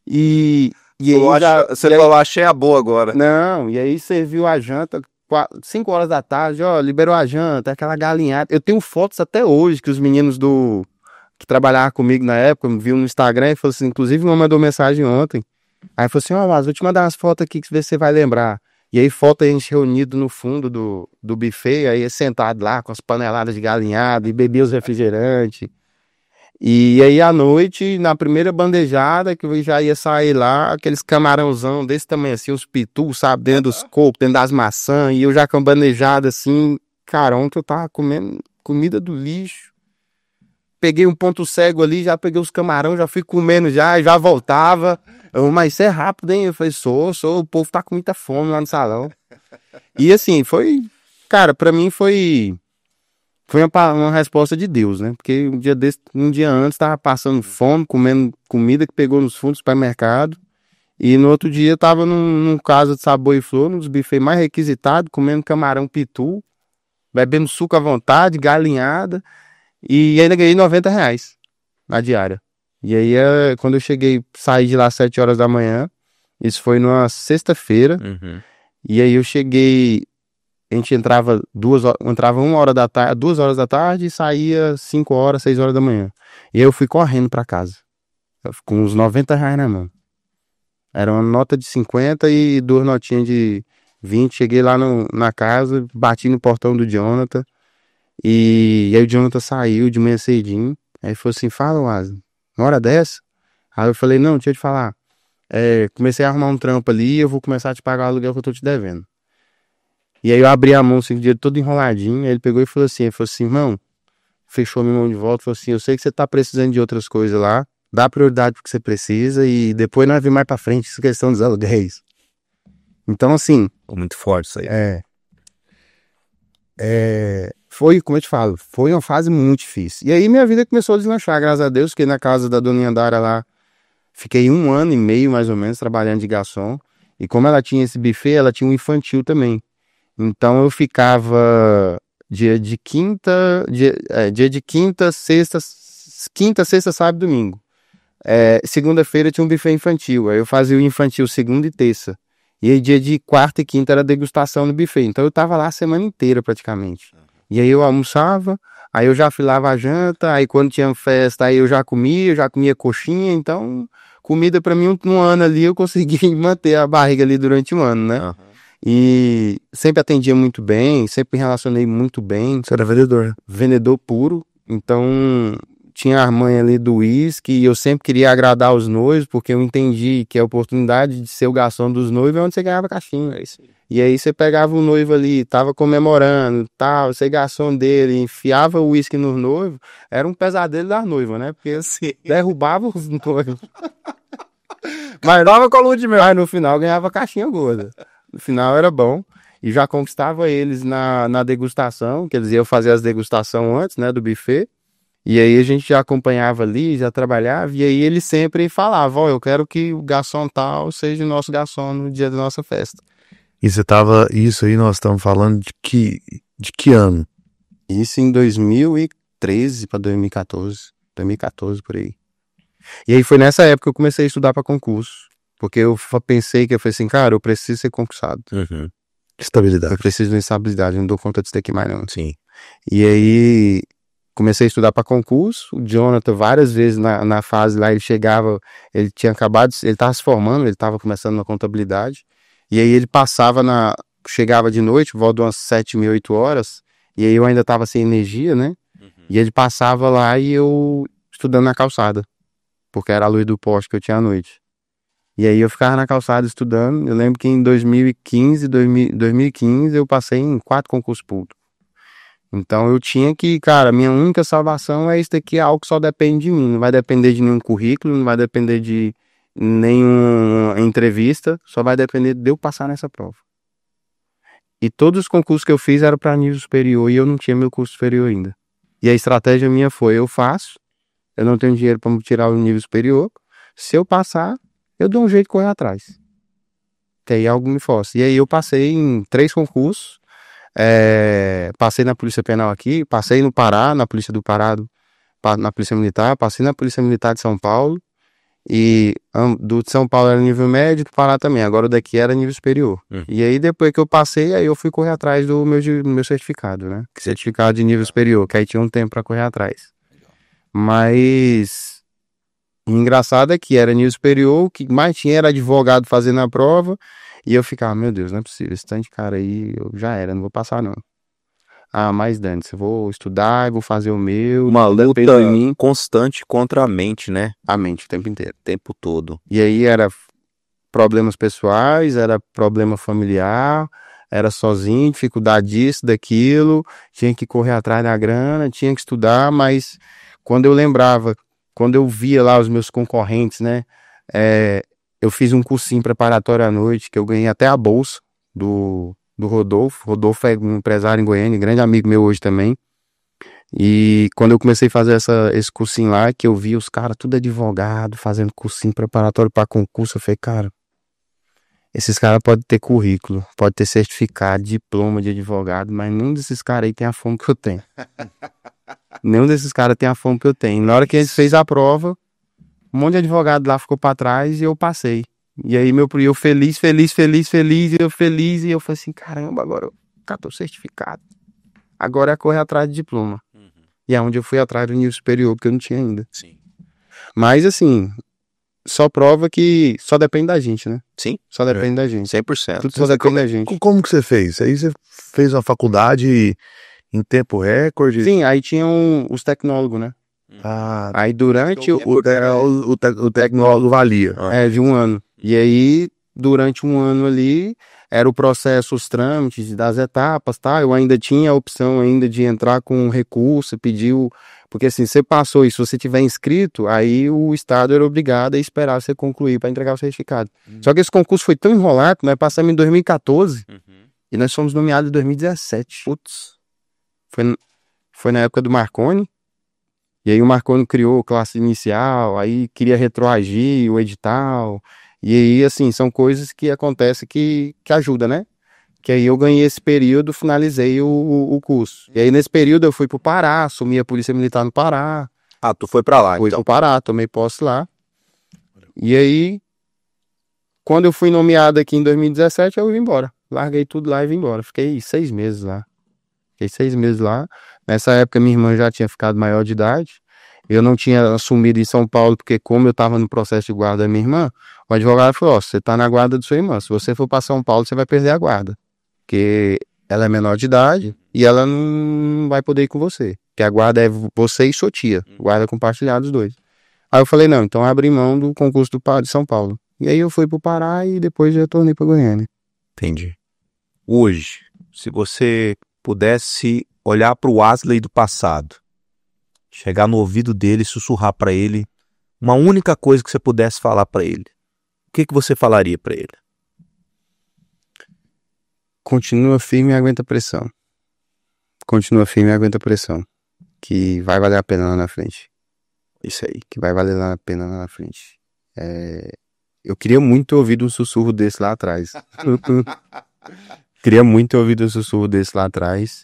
E aí
você falou, achei a boa agora.
Não, e aí serviu a janta, 5 horas da tarde, liberou a janta, aquela galinhada. Eu tenho fotos até hoje que os meninos que trabalhavam comigo na época me viram no Instagram e falou assim, inclusive uma mandou mensagem ontem. Aí falou assim, mas vou te mandar umas fotos aqui que você vai lembrar. E aí foto a gente reunido no fundo do buffet, aí sentado lá com as paneladas de galinhada e bebia os refrigerantes. E aí à noite, na primeira bandejada, que eu já ia sair lá, aqueles camarãozão desse tamanho assim, os pitus, sabe, dentro dos copos, dentro das maçãs, e eu já com a bandejada assim, cara, ontem eu tava comendo comida do lixo. Peguei um ponto cego ali, já peguei os camarão, já fui comendo já voltava. Mas isso é rápido, hein? Eu falei, o povo tá com muita fome lá no salão. E assim, cara, pra mim foi Foi uma resposta de Deus, né? Porque um dia antes, tava passando fome, comendo comida que pegou nos fundos do supermercado. E no outro dia, tava num casa de sabor e flor, num dos buffets mais requisitados, comendo camarão pitu, bebendo suco à vontade, galinhada. E ainda ganhei R$ 90 na diária. E aí, quando eu saí de lá às 7 horas da manhã, isso foi numa sexta-feira. E aí eu cheguei, a gente entrava 1 hora da tarde, 2 horas da tarde e saía 5 horas, 6 horas da manhã. E aí eu fui correndo pra casa, com uns R$ 90 na mão. Era uma nota de 50 e 2 notinhas de 20. Cheguei lá na casa, bati no portão do Jonathan. E aí o Jonathan saiu de manhã cedinho. Aí ele falou assim, fala, Wesley, uma hora dessa? Aí eu falei, não, deixa eu te falar. Comecei a arrumar um trampo ali, eu vou começar a te pagar o aluguel que eu tô te devendo. E aí eu abri a mão, assim, o dinheiro todo enroladinho. Aí ele pegou e falou assim, irmão, fechou minha mão de volta, falou assim, eu sei que você tá precisando de outras coisas lá, dá prioridade pro que você precisa e depois nós vamos mais pra frente, essa questão dos aluguéis. Então, assim...
Muito forte isso aí.
Foi, como eu te falo, foi uma fase muito difícil. E aí minha vida começou a deslanchar, graças a Deus, fiquei na casa da dona Andara lá, fiquei 1 ano e meio, mais ou menos, trabalhando de garçom. E como ela tinha esse buffet, ela tinha um infantil também. Então eu ficava dia de quinta, sexta, sábado e domingo. Segunda-feira tinha um buffet infantil, aí eu fazia o infantil segunda e terça. E aí dia de quarta e quinta era degustação no buffet. Então eu tava lá a semana inteira praticamente. E aí eu almoçava, aí eu já filava a janta, aí quando tinha festa, aí eu já comia coxinha. Então, comida pra mim, um ano ali, eu consegui manter a barriga ali durante um ano, né? E sempre atendia muito bem, sempre me relacionei muito bem.
Você era vendedor, né?
Vendedor puro. Então, tinha a manha ali do uísque e eu sempre queria agradar os noivos, porque eu entendi que a oportunidade de ser o garçom dos noivos é onde você ganhava caixinha. E aí você pegava o noivo ali, tava comemorando, tal, você garçom dele, enfiava o uísque nos noivos, era um pesadelo das noivas, né? Porque assim, derrubava os noivos. Mas nova coluna de mel. Mas no final ganhava caixinha gorda. No final era bom. E já conquistava eles na degustação, que eles iam fazer as degustações antes, né, do buffet. E aí a gente já acompanhava ali, já trabalhava, e aí ele sempre falava, eu quero que o garçom tal seja o nosso garçom no dia da nossa festa.
E isso aí nós estamos falando de que ano?
Isso em 2013 para 2014 por aí. E aí foi nessa época que eu comecei a estudar para concurso, porque eu pensei que eu falei assim, cara, eu preciso ser concursado.
Estabilidade.
Eu preciso de estabilidade, eu não dou conta disso daqui mais não.
Sim.
E aí comecei a estudar para concurso. O Jonathan, várias vezes na fase lá, ele chegava, ele tinha acabado, ele estava se formando, ele estava começando na contabilidade. E aí ele chegava de noite, volta umas 7h, 8 horas, e aí eu ainda estava sem energia, né? E ele passava lá e eu estudando na calçada, porque era a luz do poste que eu tinha à noite. E aí eu ficava na calçada estudando. Eu lembro que em 2015 eu passei em 4 concursos públicos. Então eu tinha que, cara, minha única salvação é isso daqui, é algo que só depende de mim. Não vai depender de nenhum currículo, não vai depender de nenhuma entrevista, só vai depender de eu passar nessa prova. E todos os concursos que eu fiz eram para nível superior e eu não tinha meu curso superior ainda. E a estratégia minha foi, eu não tenho dinheiro para tirar o nível superior, se eu passar, eu dou um jeito de correr atrás. Que aí algo me força. E aí eu passei em 3 concursos, passei na Polícia Penal aqui, passei no Pará, na Polícia do Pará, na Polícia Militar, passei na Polícia Militar de São Paulo, e do de São Paulo era nível médio, do Pará também, agora o daqui era nível superior. E aí depois que eu passei, aí eu fui correr atrás do meu certificado, né? Certificado de nível superior, que aí tinha um tempo para correr atrás. Mas o engraçado é que era nível superior, o que mais tinha era advogado fazendo a prova, e eu ficava, meu Deus, não é possível, esse tanto de cara aí, eu já era, não vou passar não. Mas Dante, eu vou estudar, vou fazer o meu.
Uma luta constante contra a mente, né?
A mente o tempo inteiro.
O tempo todo.
E aí era problemas pessoais, era problema familiar, era sozinho, dificuldade disso, daquilo, tinha que correr atrás da grana, tinha que estudar, mas quando eu via lá os meus concorrentes, né, eu fiz um cursinho preparatório à noite, que eu ganhei até a bolsa do Rodolfo. Rodolfo é um empresário em Goiânia, grande amigo meu hoje também. E quando eu comecei a fazer esse cursinho lá, que eu vi os caras tudo advogado, fazendo cursinho preparatório para concurso, eu falei, cara, esses caras podem ter currículo, pode ter certificado, diploma de advogado, mas nenhum desses caras aí tem a fome que eu tenho. Nenhum desses caras tem a fome que eu tenho. Na hora que eles fez a prova, um monte de advogado lá ficou pra trás e eu passei. E aí eu feliz, e eu feliz, e eu falei assim, caramba, agora eu catei o certificado. Agora é correr atrás de diploma. E é onde eu fui atrás do nível superior, porque eu não tinha ainda.
Sim.
Mas assim, só prova que só depende da gente, né?
Sim.
Só depende da gente.
100%.
Tudo só depende da gente.
Como que você fez? Aí você fez uma faculdade em tempo recorde?
Sim, aí tinham os tecnólogos, né?
Ah,
Aí durante
o tecnólogo valia.
de um ano. E aí, durante um ano ali, era o processo, os trâmites das etapas, tá? Eu ainda tinha a opção ainda de entrar com um recurso, pediu... Porque assim, você passou isso, se você tiver inscrito, aí o Estado era obrigado a esperar você concluir para entregar o certificado. Só que esse concurso foi tão enrolado, nós passamos em 2014 e nós fomos nomeados em 2017. Putz. Foi na época do Marconi. E aí o Marconi criou classe inicial, aí queria retroagir o edital. E aí, assim, são coisas que acontecem que ajudam, né? Que aí eu ganhei esse período, finalizei o curso. E aí nesse período eu fui pro Pará, assumi a Polícia Militar no Pará.
Ah, tu foi pra lá,
Fui
então.
pro Pará, tomei posse lá. E aí, quando eu fui nomeado aqui em 2017, eu vim embora. Larguei tudo lá e vim embora. Fiquei 6 meses lá. Nessa época minha irmã já tinha ficado maior de idade. Eu não tinha assumido em São Paulo, porque como eu estava no processo de guarda da minha irmã, o advogado falou, ó, você tá na guarda de sua irmã. Se você for para São Paulo, você vai perder a guarda. Porque ela é menor de idade e ela não vai poder ir com você. Porque a guarda é você e sua tia. Guarda compartilhada os dois. Aí eu falei, não, então abri mão do concurso de São Paulo. E aí eu fui pro Pará e depois já retornei pra Goiânia.
Entendi. Hoje, se você pudesse olhar pro Wesley do passado, chegar no ouvido dele e sussurrar pra ele uma única coisa que você pudesse falar pra ele, o que você falaria pra ele?
Continua firme e aguenta pressão. Que vai valer a pena lá na frente.
Isso aí.
Que vai valer a pena lá na frente. Eu queria muito ter ouvido um sussurro desse lá atrás.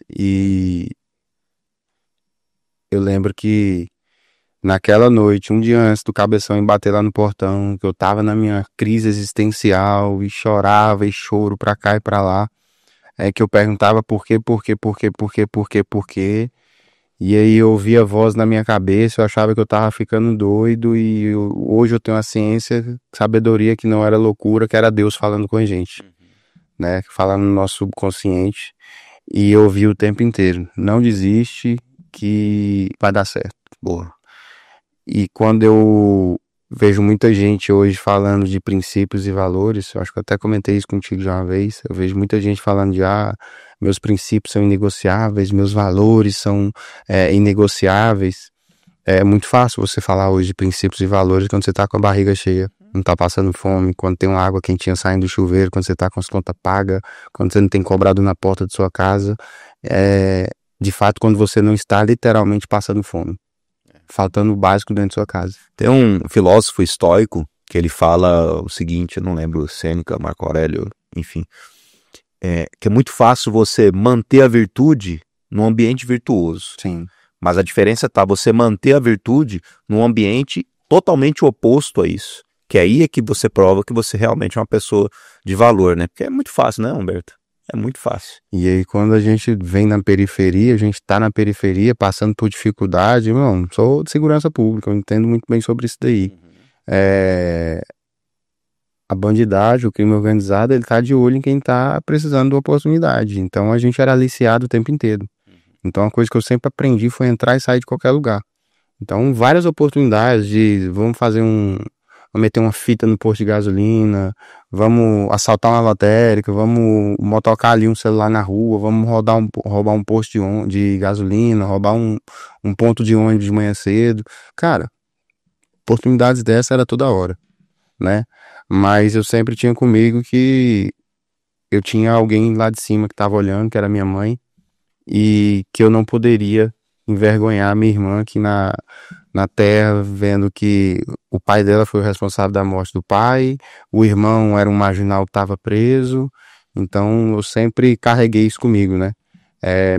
E eu lembro que naquela noite, um dia antes do Cabeção me bater lá no portão, que eu tava na minha crise existencial e chorava e choro pra cá e pra lá, que eu perguntava por quê. E aí eu ouvia a voz na minha cabeça, eu achava que eu tava ficando doido e hoje eu tenho a ciência, sabedoria que não era loucura, que era Deus falando com a gente, né? Falando no nosso subconsciente. E eu ouvi o tempo inteiro, não desiste que vai dar certo. Boa. E quando eu vejo muita gente hoje falando de princípios e valores, eu acho que eu até comentei isso contigo já uma vez, eu vejo muita gente falando de meus princípios são inegociáveis, meus valores são inegociáveis. É muito fácil você falar hoje de princípios e valores quando você tá com a barriga cheia, não tá passando fome, quando tem uma água quentinha saindo do chuveiro, quando você tá com as contas pagas, quando você não tem cobrado na porta de sua casa. De fato, quando você não está literalmente passando fome, faltando o básico dentro de sua casa.
Tem um filósofo estoico que ele fala o seguinte, eu não lembro, Sêneca, Marco Aurélio, enfim, que é muito fácil você manter a virtude num ambiente virtuoso.
Sim.
Mas a diferença tá você manter a virtude num ambiente totalmente oposto a isso. Que aí é que você prova que você realmente é uma pessoa de valor, né? Porque é muito fácil, né, Humberto? É muito fácil.
E aí quando a gente vem na periferia, a gente tá na periferia passando por dificuldade, irmão, sou de segurança pública, eu entendo muito bem sobre isso daí. A bandidagem, o crime organizado, ele tá de olho em quem tá precisando de oportunidade. Então a gente era aliciado o tempo inteiro. Então a coisa que eu sempre aprendi foi entrar e sair de qualquer lugar. Então várias oportunidades de vamos meter uma fita no posto de gasolina, vamos assaltar uma lotérica, vamos motocar ali um celular na rua, vamos roubar um posto de gasolina, roubar um ponto de ônibus de manhã cedo. Cara, oportunidades dessa era toda hora, né? Mas eu sempre tinha comigo que eu tinha alguém lá de cima que estava olhando, que era minha mãe, e que eu não poderia envergonhar a minha irmã aqui na terra, vendo que o pai dela foi o responsável da morte do pai, o irmão era um marginal que estava preso, então eu sempre carreguei isso comigo, né?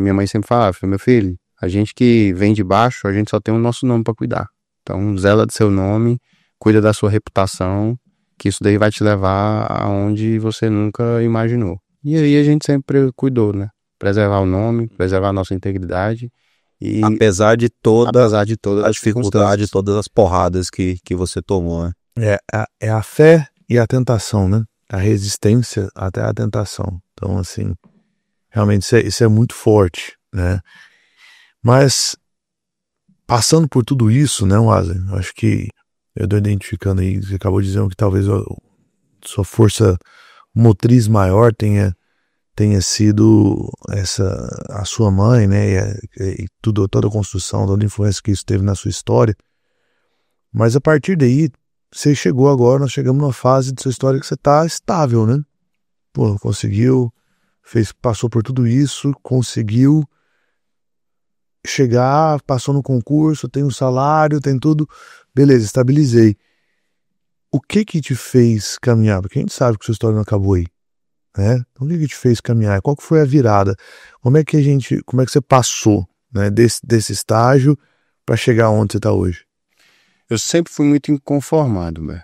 Minha mãe sempre falava, meu filho, a gente que vem de baixo, a gente só tem o nosso nome para cuidar. Então zela do seu nome, cuida da sua reputação, que isso daí vai te levar aonde você nunca imaginou. E aí a gente sempre cuidou, né? Preservar o nome, preservar a nossa integridade. E
Apesar de todas
apesar de todas
as
as
dificuldades,
circunstâncias.
todas as porradas que você tomou, né?
É a fé e a tentação, né? A resistência até a tentação. Então, assim, realmente isso é muito forte, né? Mas, passando por tudo isso, né, Wesley? Eu acho que eu estou identificando aí, você acabou dizendo que talvez a sua força motriz maior tenha sido a sua mãe, né? E toda a construção, toda a influência que isso teve na sua história. Mas a partir daí, você chegou agora, nós chegamos numa fase de sua história que você está estável, né? Pô, conseguiu, passou por tudo isso, conseguiu chegar, passou no concurso, tem um salário, tem tudo, beleza, estabilizei. O que te fez caminhar? Porque a gente sabe que sua história não acabou aí, né? Então, o que te fez caminhar? Qual que foi a virada? Como é que você passou, né, desse estágio para chegar onde você está hoje?
Eu sempre fui muito inconformado, velho.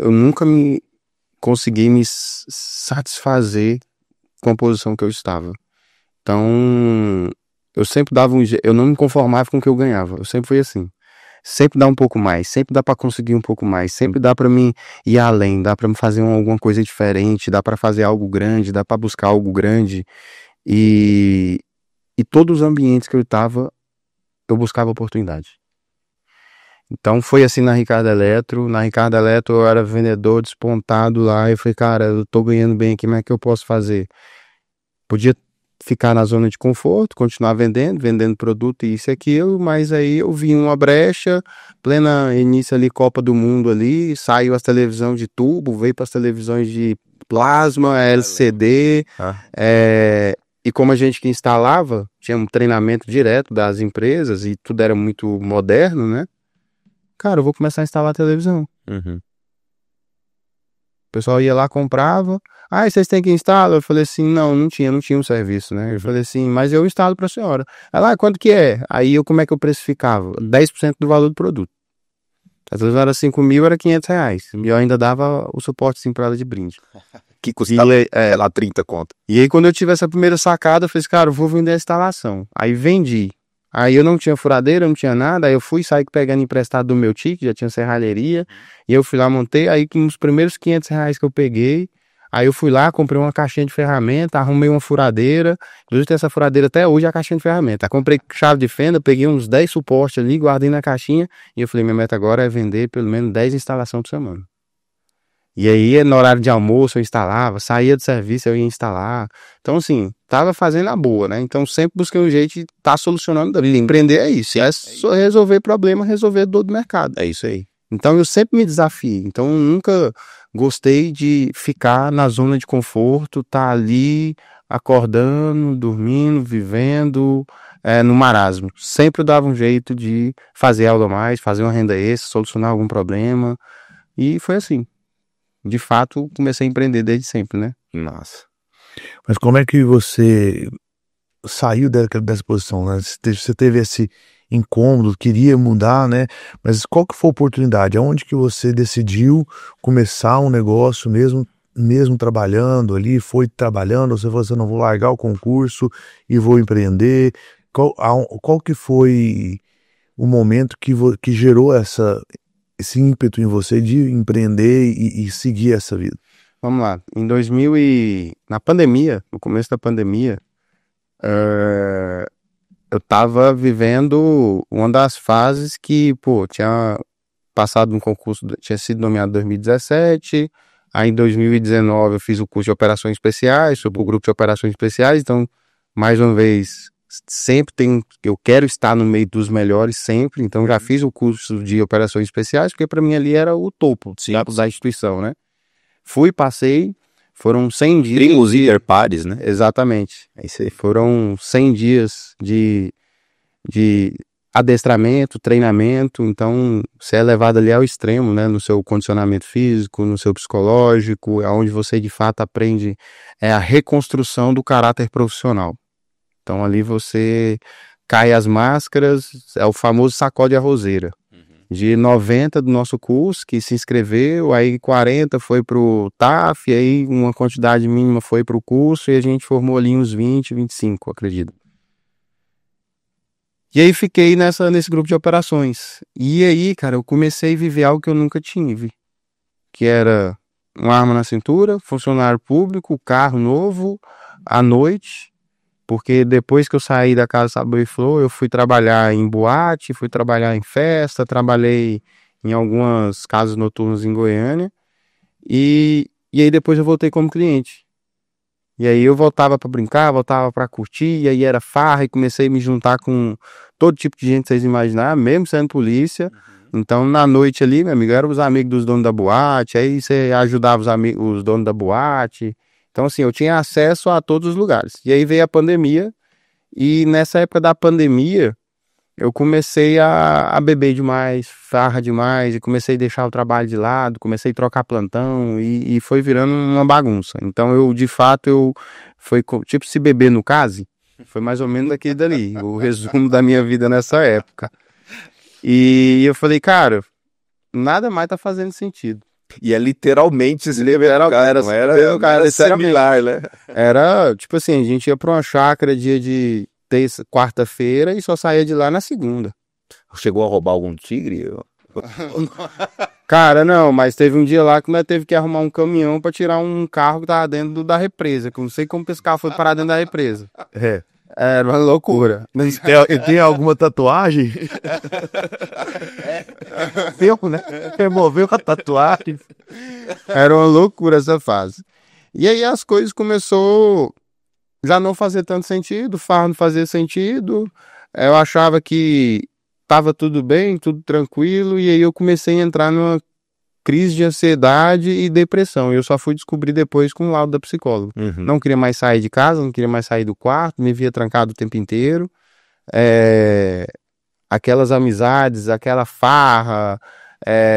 Eu nunca me consegui me satisfazer com a posição que eu estava. Então, eu sempre dava eu não me conformava com o que eu ganhava. Eu sempre fui assim. Sempre dá um pouco mais, sempre dá pra conseguir um pouco mais, sempre dá pra mim ir além, dá pra me fazer alguma coisa diferente, dá pra fazer algo grande, dá pra buscar algo grande. E todos os ambientes que eu estava, eu buscava oportunidade. Então foi assim na Ricardo Eletro. Na Ricardo Eletro eu era vendedor despontado lá. E eu falei, cara, eu tô ganhando bem aqui, como é que eu posso fazer? Podia ficar na zona de conforto, continuar vendendo produto e isso e aquilo, mas aí eu vi uma brecha, plena início ali, Copa do Mundo ali, saiu as televisões de tubo, veio para as televisões de plasma, LCD, e como a gente que instalava, tinha um treinamento direto das empresas e tudo era muito moderno, né? Cara, eu vou começar a instalar televisão.
Uhum.
O pessoal ia lá, comprava. Ah, vocês têm que instalar? Eu falei assim, não tinha um serviço, né? Eu falei assim, mas eu instalo pra senhora. Ela, quanto que é? Aí eu, como é que eu precificava? 10% do valor do produto. Às vezes era 5 mil, era 500 reais. E eu ainda dava o suporte assim pra ela de brinde.
Que custava lá 30 conto.
E aí quando eu tive essa primeira sacada, eu falei, cara, eu vou vender a instalação. Aí vendi. Aí eu não tinha furadeira, não tinha nada, aí eu fui sair pegando emprestado do meu tio, que já tinha serralheria, e eu fui lá, montei, aí com os primeiros 500 reais que eu peguei, aí eu fui lá, comprei uma caixinha de ferramenta, arrumei uma furadeira, inclusive tem essa furadeira até hoje, a caixinha de ferramenta. Aí comprei chave de fenda, peguei uns 10 suportes ali, guardei na caixinha, e eu falei, minha meta agora é vender pelo menos 10 instalações por semana. E aí, no horário de almoço, eu instalava, saía do serviço, eu ia instalar. Então, assim, tava fazendo a boa, né? Então, sempre busquei um jeito de estar solucionando. Empreender é isso. É só resolver problema, resolver dor do mercado.
É isso aí.
Então, eu sempre me desafiei. Então, eu nunca gostei de ficar na zona de conforto, tá ali, acordando, dormindo, vivendo, no marasmo. Sempre dava um jeito de fazer algo a mais, fazer uma renda extra, solucionar algum problema. E foi assim. De fato, comecei a empreender desde sempre, né?
Nossa.
Mas como é que você saiu dessa posição, né? Você teve esse incômodo, queria mudar, né? Mas qual que foi a oportunidade? Aonde que você decidiu começar um negócio mesmo trabalhando ali, foi trabalhando, ou você falou assim, não vou largar o concurso e vou empreender? Qual que foi o momento que gerou esse ímpeto em você de empreender e seguir essa vida?
Vamos lá. Na pandemia, no começo da pandemia, eu tava vivendo uma das fases que, pô, tinha passado um concurso, tinha sido nomeado em 2017, aí em 2019 eu fiz o curso de operações especiais, sobre o grupo de operações especiais, então, mais uma vez, eu quero estar no meio dos melhores sempre, então já fiz o curso de operações especiais, porque para mim ali era o topo da instituição, né? Fui, passei, foram 100 dias.
Primos e pares, né?
Exatamente.
É isso aí.
Foram 100 dias de de adestramento, treinamento, então você é levado ali ao extremo, né, no seu condicionamento físico, no seu psicológico, é onde você de fato aprende a reconstrução do caráter profissional. Então ali você cai as máscaras, é o famoso sacode a roseira. De 90 do nosso curso que se inscreveu, aí 40 foi pro TAF, e aí uma quantidade mínima foi pro curso, e a gente formou ali uns 20, 25, acredito. E aí fiquei nesse grupo de operações. E aí, cara, eu comecei a viver algo que eu nunca tive. Que era uma arma na cintura, funcionário público, carro novo, à noite. Porque depois que eu saí da Casa Sabor e Flor, eu fui trabalhar em boate, fui trabalhar em festa, trabalhei em algumas casas noturnas em Goiânia. E aí depois eu voltei como cliente. E aí eu voltava pra brincar, voltava pra curtir, e aí era farra, e comecei a me juntar com todo tipo de gente, vocês imaginarem, mesmo sendo polícia. Então na noite ali, meu amigo, eram os amigos dos donos da boate, aí você ajudava os donos da boate. Então assim, eu tinha acesso a todos os lugares. E aí veio a pandemia, e nessa época da pandemia, eu comecei a beber demais, farra demais, e comecei a deixar o trabalho de lado, comecei a trocar plantão, e foi virando uma bagunça. Então eu, de fato, foi tipo se beber no case, foi mais ou menos daquele dali, o resumo da minha vida nessa época. E eu falei, cara, nada mais tá fazendo sentido.
E é literalmente se beber no case, não era similar, né?
Era, tipo assim, a gente ia pra uma chácara dia de quarta-feira e só saía de lá na segunda.
Chegou a roubar algum tigre?
Cara, não, mas teve um dia lá que nós teve que arrumar um caminhão pra tirar um carro que tava dentro da represa, que eu não sei como esse carro foi parar dentro da represa. Era uma loucura.
Mas tem alguma tatuagem?
Viu, né?
Removeu a tatuagem.
Era uma loucura essa fase. E aí as coisas começou já não fazer tanto sentido, farra não fazia sentido. Eu achava que tava tudo bem, tudo tranquilo, e aí eu comecei a entrar numa crise de ansiedade e depressão. Eu só fui descobrir depois com o laudo da psicóloga. Não queria mais sair de casa, não queria mais sair do quarto, me via trancado o tempo inteiro. Aquelas amizades, aquela farra,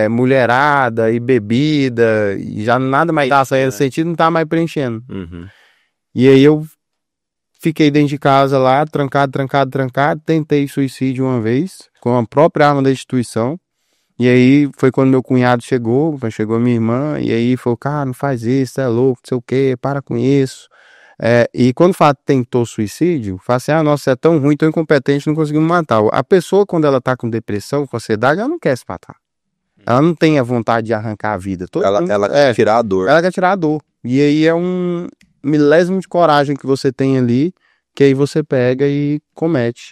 mulherada e bebida, e já nada mais dá sentido, não tá mais preenchendo. E aí eu fiquei dentro de casa lá, trancado, tentei suicídio uma vez, com a própria arma da instituição. E aí foi quando meu cunhado chegou minha irmã, e aí falou, cara, não faz isso, é louco, não sei o que, para com isso. E quando tentou suicídio, fala assim, nossa, é tão ruim, tão incompetente, não conseguimos matar. A pessoa, quando ela tá com depressão, com ansiedade, ela não quer se matar. Ela não tem a vontade de arrancar a vida.
Ela quer tirar a dor.
Ela quer tirar a dor. E aí é um milésimo de coragem que você tem ali, que aí você pega e comete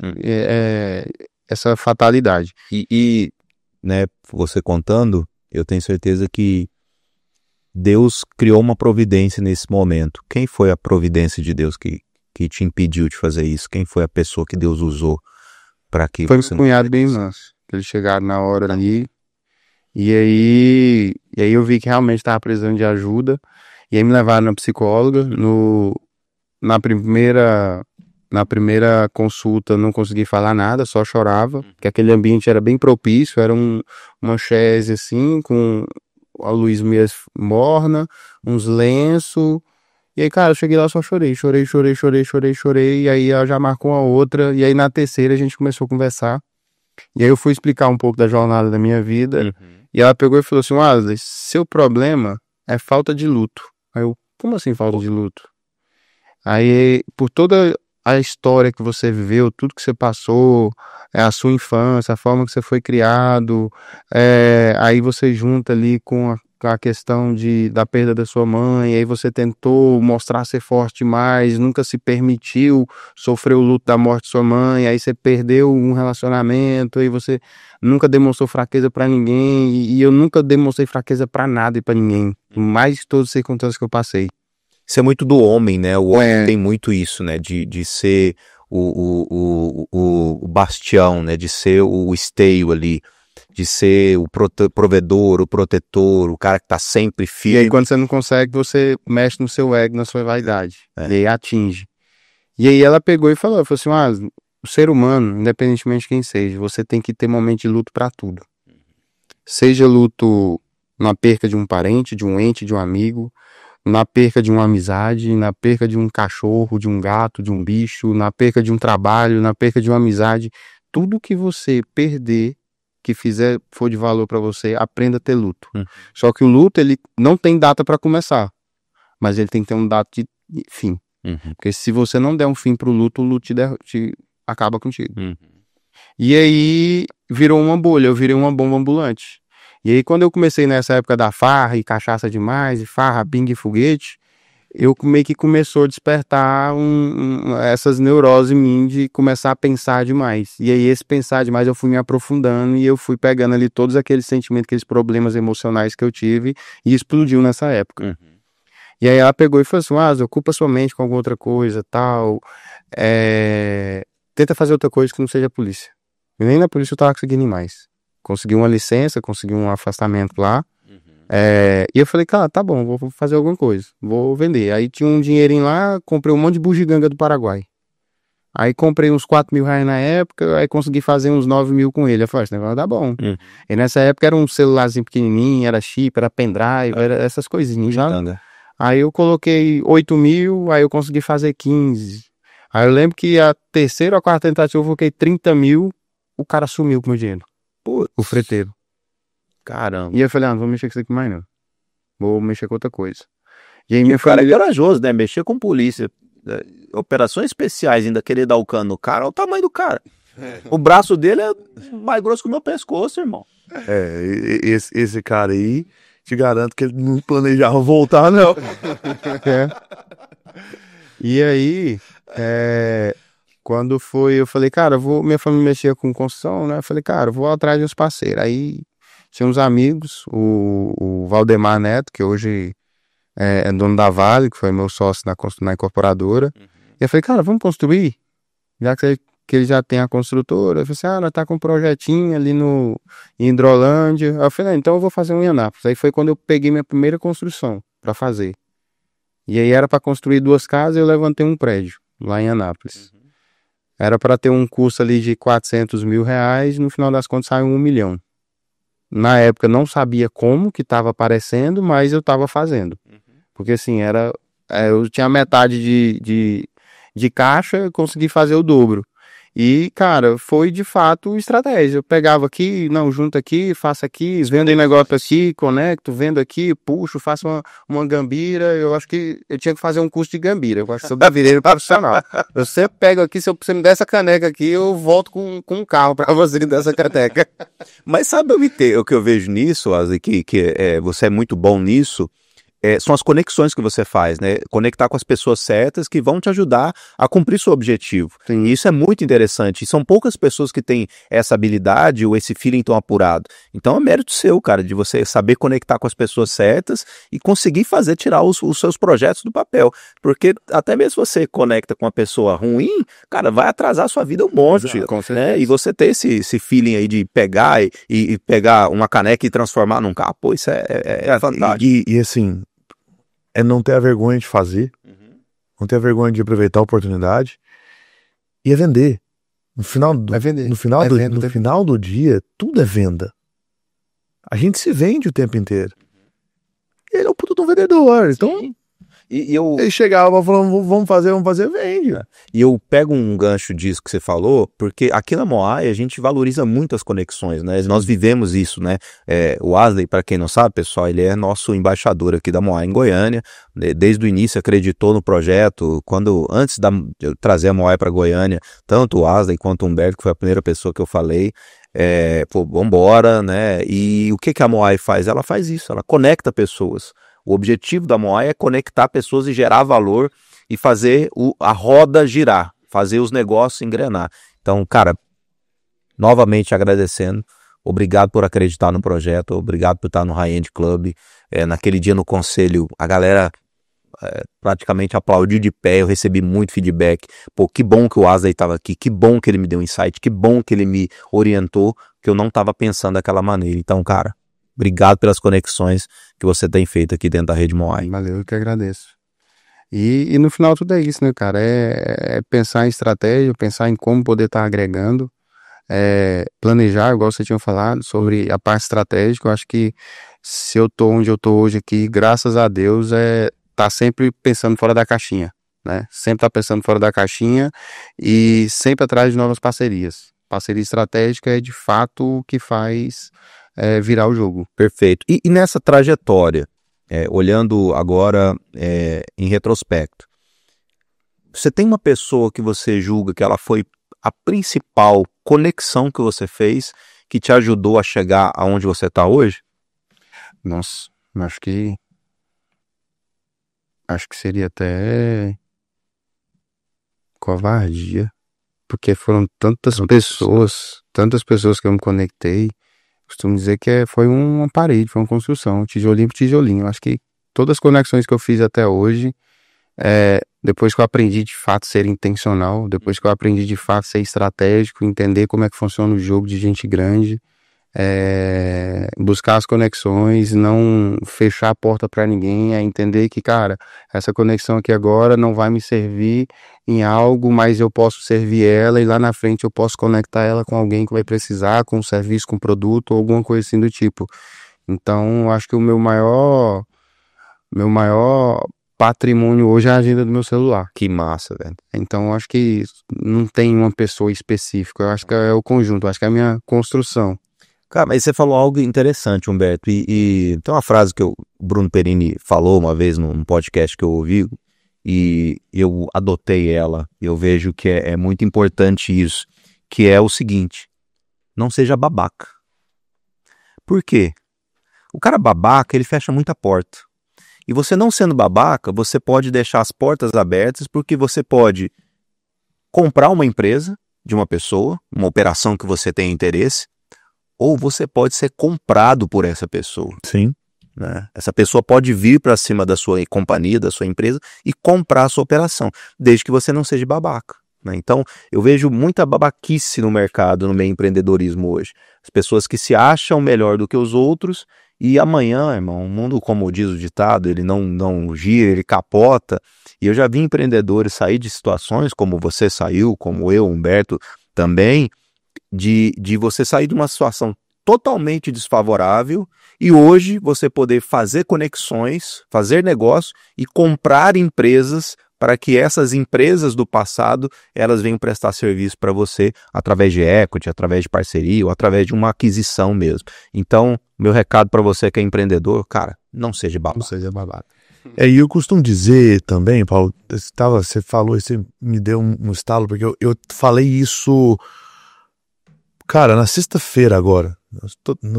essa fatalidade.
E, né, você contando, eu tenho certeza que Deus criou uma providência nesse momento. Quem foi a providência de Deus que te impediu de fazer isso? Quem foi a pessoa que Deus usou para que
foi meu cunhado bem manso. Eles chegaram na hora ali, e aí eu vi que realmente estava precisando de ajuda, e aí me levaram na psicóloga. Na primeira consulta não consegui falar nada, só chorava, porque aquele ambiente era bem propício, era uma chaise assim, com a luz meio morna, uns lenços, e aí, cara, eu cheguei lá, só chorei, e aí ela já marcou a outra, e aí na terceira a gente começou a conversar, e aí eu fui explicar um pouco da jornada da minha vida, e ela pegou e falou assim, Wesley, seu problema é falta de luto. Aí eu, como assim falta de luto? Aí, por toda a história que você viveu, tudo que você passou, a sua infância, a forma que você foi criado, aí você junta ali com a questão da perda da sua mãe, aí você tentou mostrar ser forte demais, nunca se permitiu sofrer o luto da morte de sua mãe, aí você perdeu um relacionamento, aí você nunca demonstrou fraqueza pra ninguém, e eu nunca demonstrei fraqueza pra nada e pra ninguém, mais de todas as circunstâncias que eu passei.
Isso é muito do homem, né? O homem tem muito isso, né? De ser o bastião, né? De ser o esteio ali. De ser o provedor, o protetor, o cara que tá sempre firme.
E aí quando você não consegue, você mexe no seu ego, na sua vaidade. E aí atinge. E aí ela pegou e falou assim, o ser humano, independentemente de quem seja, você tem que ter momento de luto para tudo. Seja luto na perca de um parente, de um ente, de um amigo, na perca de uma amizade, na perca de um cachorro, de um gato, de um bicho, na perca de um trabalho, na perca de uma amizade. Tudo que você perder, que for de valor para você, aprenda a ter luto. Só que o luto, ele não tem data para começar, mas ele tem que ter um data de fim. Porque se você não der um fim pro luto, o luto te acaba contigo. E aí virou uma bolha, eu virei uma bomba ambulante. E aí quando eu comecei nessa época da farra e cachaça demais, e farra, pingue e foguete, eu meio que começou a despertar essas neuroses em mim de começar a pensar demais. E aí esse pensar demais eu fui me aprofundando e eu fui pegando ali todos aqueles sentimentos, aqueles problemas emocionais que eu tive e explodiu nessa época. E aí ela pegou e falou assim, ocupa sua mente com alguma outra coisa, tal, tenta fazer outra coisa que não seja a polícia. E nem na polícia eu tava conseguindo ir mais. Consegui uma licença, consegui um afastamento lá. E eu falei, cara, tá bom, vou fazer alguma coisa, vou vender. Aí tinha um dinheirinho lá, comprei um monte de bugiganga do Paraguai. Aí comprei uns 4 mil reais na época, aí consegui fazer uns 9 mil com ele. Eu falei, esse negócio dá bom. E nessa época era um celularzinho pequenininho, era chip, era pendrive, era essas coisinhas, sabe? Aí eu coloquei 8 mil, aí eu consegui fazer 15. Aí eu lembro que a terceira ou a quarta tentativa eu coloquei 30 mil, o cara sumiu com o meu dinheiro.
Putz.
O freteiro.
Caramba.
E eu falei, não vou mexer com isso aqui mais não. Vou mexer com outra coisa. E aí
E
minha
o cara
família...
é corajoso, né? Mexer com polícia. Operações especiais, ainda querer dar o cano no cara, olha o tamanho do cara. O braço dele é mais grosso que o meu pescoço, irmão.
Esse cara aí, te garanto que ele não planejava voltar, não.
E aí, quando foi, eu falei, cara, minha família mexia com construção, né? Eu falei, cara, vou atrás de uns parceiros. Aí tinha uns amigos, o Valdemar Neto, que hoje é dono da Vale, que foi meu sócio na incorporadora. E eu falei, cara, vamos construir? Já que ele já tem a construtora. Eu falei assim, nós tá com um projetinho ali em Hidrolândia. Aí eu falei, então eu vou fazer um em Anápolis. Aí foi quando eu peguei minha primeira construção para fazer. E aí era para construir 2 casas e eu levantei um prédio lá em Anápolis. Era para ter um custo ali de 400 mil reais, no final das contas saiu 1 milhão. Na época não sabia como que estava aparecendo, mas eu estava fazendo. Porque assim, eu tinha metade de caixa, eu consegui fazer o dobro. E, cara, foi de fato estratégia. Eu pegava aqui, junto aqui, faço aqui, vendo em negócio aqui, conecto, vendo aqui, puxo, faço uma gambira. Eu acho que eu tinha que fazer um curso de gambira. Eu acho que eu virei profissional. Eu sempre pego aqui, se você me der essa caneca aqui, eu volto com um carro pra você me dar essa caneca.
Mas sabe o que eu vejo nisso, Wesley, que você é muito bom nisso? São as conexões que você faz, né? Conectar com as pessoas certas que vão te ajudar a cumprir seu objetivo.
Sim.
E isso é muito interessante. E são poucas pessoas que têm essa habilidade ou esse feeling tão apurado. Então é mérito seu, cara, de você saber conectar com as pessoas certas e conseguir tirar os seus projetos do papel. Porque até mesmo se você conecta com uma pessoa ruim, cara, vai atrasar a sua vida um monte.
Com certeza.
Né? E você ter esse feeling aí de pegar e pegar uma caneca e transformar num carro, pô, isso é fantástico.
E assim, é não ter a vergonha de fazer, não ter a vergonha de aproveitar a oportunidade e é vender. No final do dia, tudo é venda. A gente se vende o tempo inteiro. Ele é um puto de um vendedor. Então, ele chegava falando, vamos fazer, vende.
E eu pego um gancho disso que você falou, porque aqui na Moai a gente valoriza muito as conexões, né? Nós vivemos isso, né? O Wesley, para quem não sabe, pessoal, ele é nosso embaixador aqui da Moai em Goiânia. Desde o início acreditou no projeto. Antes de eu trazer a Moai para Goiânia, tanto o Wesley quanto o Humberto, que foi a primeira pessoa que eu falei, vambora, né? E o que a Moai faz? Ela faz isso, ela conecta pessoas. O objetivo da Moai é conectar pessoas e gerar valor e fazer a roda girar, fazer os negócios engrenar. Então, cara, novamente agradecendo, obrigado por acreditar no projeto, obrigado por estar no High End Club. Naquele dia no conselho, a galera praticamente aplaudiu de pé, eu recebi muito feedback. Pô, que bom que o Wesley estava aqui, que bom que ele me deu um insight, que bom que ele me orientou, que eu não estava pensando daquela maneira. Então, cara, obrigado pelas conexões que você tem feito aqui dentro da Rede Moai.
Valeu, eu que agradeço. E no final tudo é isso, né, cara? É pensar em estratégia, pensar em como poder estar agregando, planejar, igual você tinha falado, sobre a parte estratégica. Eu acho que se eu tô onde eu tô hoje aqui, graças a Deus, tá sempre pensando fora da caixinha, né? Sempre tá pensando fora da caixinha e sempre atrás de novas parcerias. Parceria estratégica é de fato o que faz virar o jogo.
Perfeito. E nessa trajetória, olhando agora em retrospecto, você tem uma pessoa que você julga que ela foi a principal conexão que você fez que te ajudou a chegar aonde você está hoje?
Nossa, acho que seria até covardia, porque foram tantas pessoas que eu me conectei. Costumo dizer que foi uma parede, foi uma construção, tijolinho por tijolinho. Acho que todas as conexões que eu fiz até hoje, depois que eu aprendi de fato ser intencional, depois que eu aprendi de fato ser estratégico, entender como é que funciona o jogo de gente grande, buscar as conexões, não fechar a porta para ninguém, entender que, cara, essa conexão aqui agora não vai me servir em algo, mas eu posso servir ela e lá na frente eu posso conectar ela com alguém que vai precisar, com um serviço, com um produto ou alguma coisa assim do tipo. Então, acho que o meu maior patrimônio hoje é a agenda do meu celular.
Que massa, velho.
Então, acho que não tem uma pessoa específica, eu acho que é o conjunto, eu acho que é a minha construção.
Cara, mas você falou algo interessante, Humberto, e tem uma frase que o Bruno Perini falou uma vez num podcast que eu ouvi, e eu adotei ela, e eu vejo que é muito importante isso, que é o seguinte: não seja babaca. Por quê? O cara babaca, ele fecha muita porta. E você não sendo babaca, você pode deixar as portas abertas, porque você pode comprar uma empresa de uma pessoa, uma operação que você tem interesse, ou você pode ser comprado por essa pessoa.
Sim.
Né? Essa pessoa pode vir para cima da sua companhia, da sua empresa e comprar a sua operação, desde que você não seja babaca. Né? Então, eu vejo muita babaquice no mercado, no meio empreendedorismo hoje. As pessoas que se acham melhor do que os outros e amanhã, irmão, o mundo, como diz o ditado, ele não gira, ele capota. E eu já vi empreendedores sair de situações como você saiu, como eu, Humberto, também, de você sair de uma situação totalmente desfavorável e hoje você poder fazer conexões, fazer negócio e comprar empresas para que essas empresas do passado, elas venham prestar serviço para você através de equity, através de parceria ou através de uma aquisição mesmo. Então, meu recado para você que é empreendedor, cara, não seja babaca.
Não seja babaca. E eu costumo dizer também, Paulo, você falou e você me deu um estalo, porque eu falei isso, cara, na sexta-feira agora.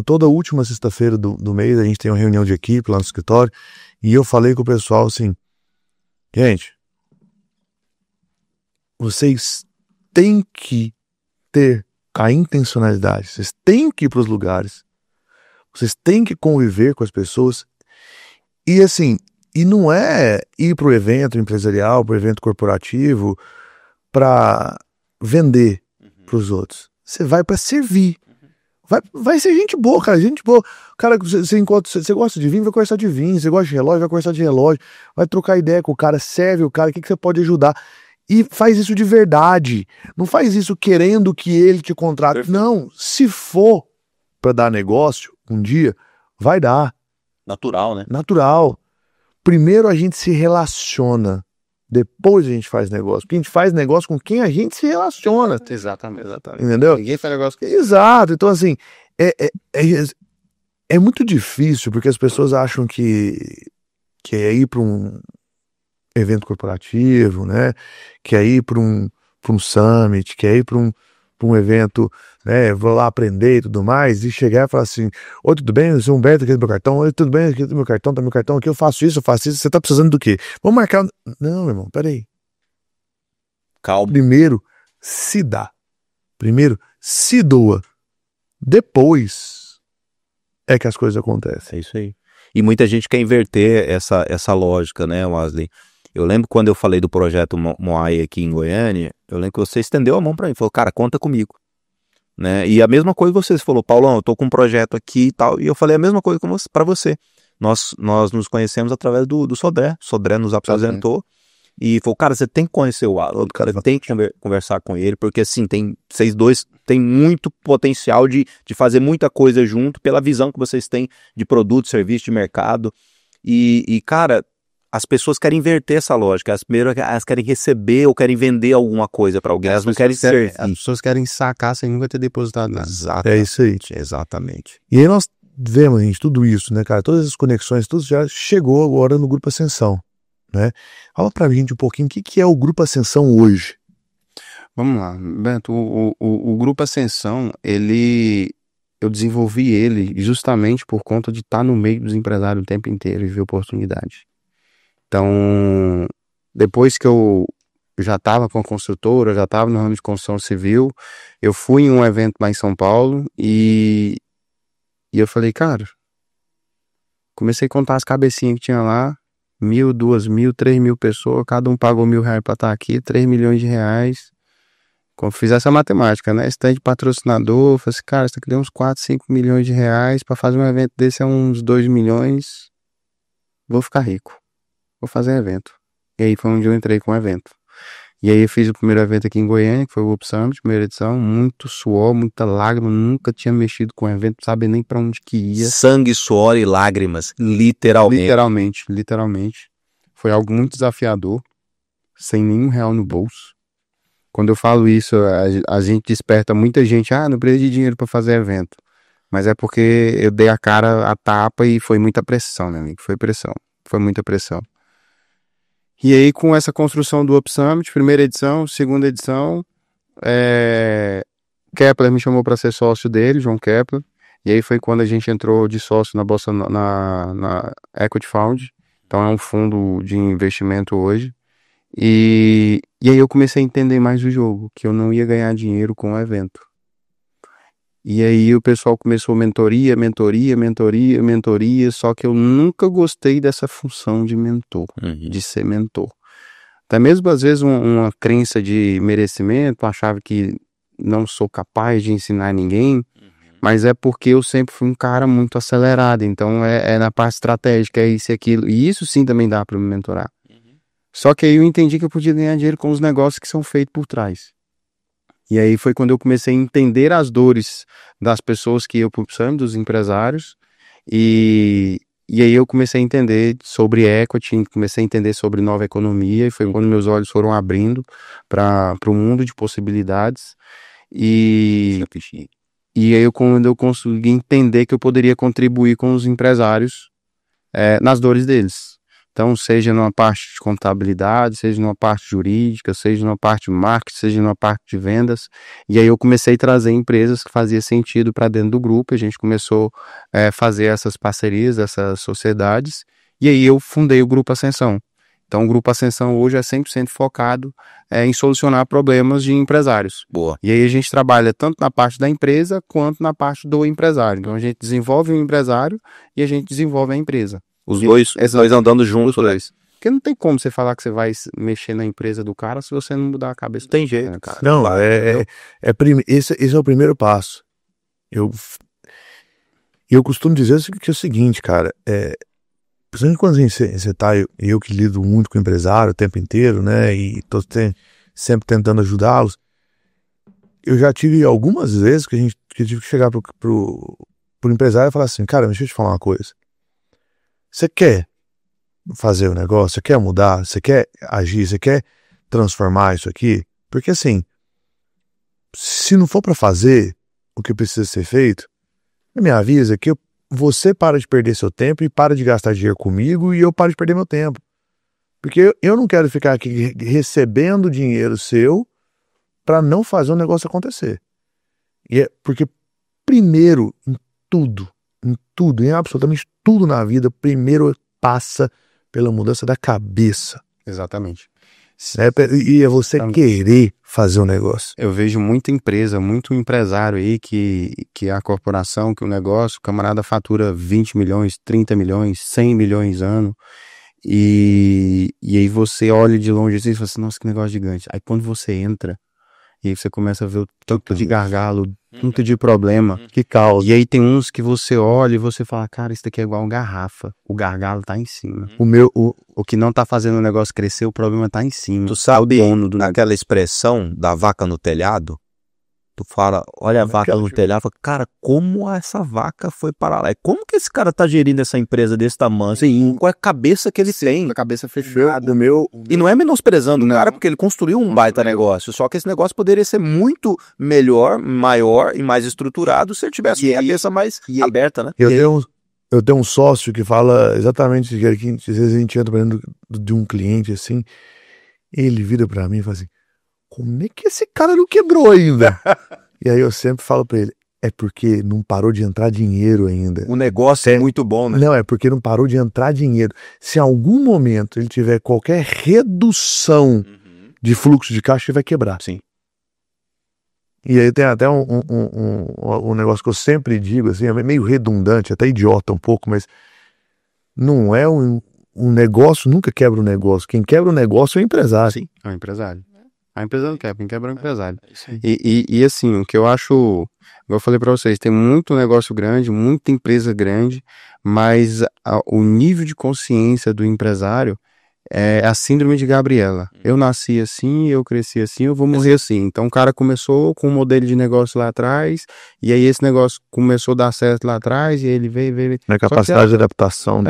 Toda última sexta-feira do mês a gente tem uma reunião de equipe lá no escritório e eu falei com o pessoal assim: gente, vocês têm que ter a intencionalidade, vocês têm que ir para os lugares, vocês têm que conviver com as pessoas e assim, e não é ir para o evento empresarial, para o evento corporativo para vender para os outros, você vai para servir. Vai ser gente boa, cara, gente boa. Cara, você gosta de vinho, vai conversar de vinho. Você gosta de relógio, vai conversar de relógio. Vai trocar ideia com o cara, serve o cara, o que você pode ajudar. E faz isso de verdade. Não faz isso querendo que ele te contrate. Perfeito. Não, se for para dar negócio um dia, vai dar.
Natural, né?
Natural. Primeiro a gente se relaciona. Depois a gente faz negócio. Porque a gente faz negócio com quem a gente se relaciona.
Exatamente.
Entendeu?
Ninguém faz negócio com...
Exato. Então, assim, é muito difícil, porque as pessoas acham que é ir para um evento corporativo, né? Que é ir para um summit, que é ir para um evento, né? Vou lá aprender e tudo mais, e chegar e falar assim: oi, tudo bem? Eu sou Humberto, aqui do meu cartão. Oi, tudo bem? Aqui do meu cartão, tá meu cartão aqui, eu faço isso, você tá precisando do quê? Vamos marcar... Não, meu irmão, peraí.
Calma.
Primeiro, se dá. Primeiro, se doa. Depois é que as coisas acontecem.
É isso aí. E muita gente quer inverter essa lógica, né, Wesley? Eu lembro quando eu falei do projeto Moai aqui em Goiânia, eu lembro que você estendeu a mão para mim, falou: cara, conta comigo. Né? E a mesma coisa você falou: Paulão, eu tô com um projeto aqui e tal, e eu falei a mesma coisa para você. Nós nos conhecemos através do Sodré. O Sodré nos apresentou E falou, cara, você tem que conhecer o Wallace, cara, tem que conversar com ele, porque assim, vocês dois têm muito potencial de fazer muita coisa junto, pela visão que vocês têm de produto, serviço, de mercado. E cara, as pessoas querem inverter essa lógica. Elas querem receber ou querem vender alguma coisa para alguém. Elas não querem ser.
As pessoas querem sacar sem nunca ter depositado nada.
É isso aí.
Exatamente.
E aí nós vemos, gente, tudo isso, né, cara? Todas as conexões, tudo já chegou agora no Grupo Ascensão, né? Fala pra gente um pouquinho o que é o Grupo Ascensão hoje.
Vamos lá, Beto. O Grupo Ascensão, eu desenvolvi ele justamente por conta de estar no meio dos empresários o tempo inteiro e ver oportunidade. Então, depois que eu já estava com a construtora, já estava no ramo de construção civil, eu fui em um evento lá em São Paulo e eu falei, cara, comecei a contar as cabecinhas que tinha lá, 1.000, 2.000, 3.000 pessoas, cada um pagou R$1.000 para estar aqui, 3 milhões de reais. Quando fiz essa matemática, né? Stand de patrocinador, falei assim, cara, isso aqui deu uns 4, 5 milhões de reais, para fazer um evento desse é uns 2 milhões, vou ficar rico. Vou fazer evento. E aí foi onde eu entrei com o evento. E aí eu fiz o primeiro evento aqui em Goiânia, que foi o Up Summit, primeira edição, muito suor, muita lágrima, nunca tinha mexido com o evento, não sabia nem pra onde que ia.
Sangue, suor e lágrimas, literalmente.
Literalmente. Foi algo muito desafiador, sem nenhum real no bolso. Quando eu falo isso, a gente desperta muita gente, não precisa de dinheiro pra fazer evento. Mas é porque eu dei a cara a tapa e foi muita pressão, meu amigo, foi muita pressão. E aí, com essa construção do Up Summit, primeira edição, segunda edição, Kepler me chamou para ser sócio dele, João Kepler. E aí foi quando a gente entrou de sócio na Bolsa, na Equity Fund. Então é um fundo de investimento hoje. E aí eu comecei a entender mais o jogo, que eu não ia ganhar dinheiro com o evento. E aí o pessoal começou mentoria, só que eu nunca gostei dessa função de mentor, de ser mentor. Até mesmo às vezes uma crença de merecimento, achava que não sou capaz de ensinar ninguém, mas é porque eu sempre fui um cara muito acelerado, então é na parte estratégica, é isso e aquilo, e isso sim também dá para me mentorar. Só que aí eu entendi que eu podia ganhar dinheiro com os negócios que são feitos por trás. E aí foi quando eu comecei a entender as dores das pessoas que iam para o Summit, dos empresários, e aí eu comecei a entender sobre equity, comecei a entender sobre nova economia, e foi quando meus olhos foram abrindo para o mundo de possibilidades, e aí quando eu consegui entender que eu poderia contribuir com os empresários nas dores deles. Então, seja numa parte de contabilidade, seja numa parte jurídica, seja numa parte de marketing, seja numa parte de vendas. E aí eu comecei a trazer empresas que faziam sentido para dentro do grupo. A gente começou a fazer essas parcerias, essas sociedades. E aí eu fundei o Grupo Ascensão. Então, o Grupo Ascensão hoje é 100% focado em solucionar problemas de empresários.
Boa.
E aí a gente trabalha tanto na parte da empresa quanto na parte do empresário. Então, a gente desenvolve o empresário e a gente desenvolve a empresa.
Os dois andando juntos, né?
Porque não tem como você falar que você vai mexer na empresa do cara se você não mudar a cabeça.
Não tem jeito, cara.
Não, esse é o primeiro passo. Eu costumo dizer que é o seguinte, cara, principalmente quando você tá, eu que lido muito com empresário o tempo inteiro, né, e tô sempre tentando ajudá-los, eu já tive algumas vezes que eu tive que chegar pro empresário e falar assim, cara, deixa eu te falar uma coisa. Você quer fazer o negócio? Você quer mudar? Você quer agir? Você quer transformar isso aqui? Porque assim, se não for para fazer o que precisa ser feito, me avisa que você para de perder seu tempo e para de gastar dinheiro comigo e eu paro de perder meu tempo. Porque eu não quero ficar aqui recebendo dinheiro seu para não fazer o negócio acontecer. Porque primeiro, em absolutamente tudo na vida, primeiro passa pela mudança da cabeça.
Exatamente.
E é você querer fazer um negócio.
Eu vejo muita empresa, muito empresário aí que a corporação, que o negócio, o camarada fatura 20 milhões, 30 milhões, 100 milhões ano. E aí você olha de longe assim e fala assim, nossa, que negócio gigante. Aí quando você entra, e aí você começa a ver o tanto de gargalo, tanto de problema que causa. E aí tem uns que você olha e você fala, cara, isso daqui é igual uma garrafa. O gargalo tá em cima. o que não tá fazendo o negócio crescer, o problema tá em cima.
Tu sabe,
É o dono do negócio.
naquela expressão da vaca no telhado, tu fala, olha a vaca no telhado, fala, cara, como essa vaca foi para lá? Como que esse cara tá gerindo essa empresa desse tamanho?
Sim.
Qual é a cabeça que ele tem?
Com a cabeça fechada.
E não é menosprezando o
Não.
cara, porque ele construiu um baita negócio. Só que esse negócio poderia ser muito melhor, maior e mais estruturado se ele tivesse
E
a
aí-
cabeça mais
e aí-
aberta, né?
Eu tenho um sócio que fala exatamente que às vezes a gente entra dentro de um cliente assim, ele vira pra mim e fala assim, como é que esse cara não quebrou ainda? E aí eu sempre falo pra ele, é porque não parou de entrar dinheiro ainda.
O negócio é muito bom, né?
Não, é porque não parou de entrar dinheiro. Se em algum momento ele tiver qualquer redução de fluxo de caixa, ele vai quebrar.
Sim.
E aí tem até um negócio que eu sempre digo, assim, é meio redundante, até idiota um pouco, mas não é um negócio, nunca quebra um negócio. Quem quebra o negócio é o empresário.
Sim.
É o empresário. A empresa não quebra, quem quebra é o empresário.
Isso aí.
E assim, o que eu acho, igual eu falei pra vocês, tem muito negócio grande, muita empresa grande, mas o nível de consciência do empresário é a síndrome de Gabriela. Eu nasci assim, eu cresci assim, eu vou morrer assim. Então o cara começou com um modelo de negócio lá atrás, e aí esse negócio começou a dar certo lá atrás, e ele veio.
Na capacidade de adaptação.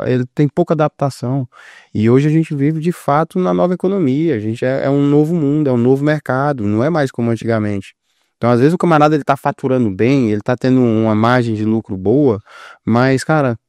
Ele tem pouca adaptação. E hoje a gente vive de fato na nova economia. A gente é um novo mundo, é um novo mercado, não é mais como antigamente. Então, às vezes, o camarada ele tá faturando bem, ele tá tendo uma margem de lucro boa, mas, cara,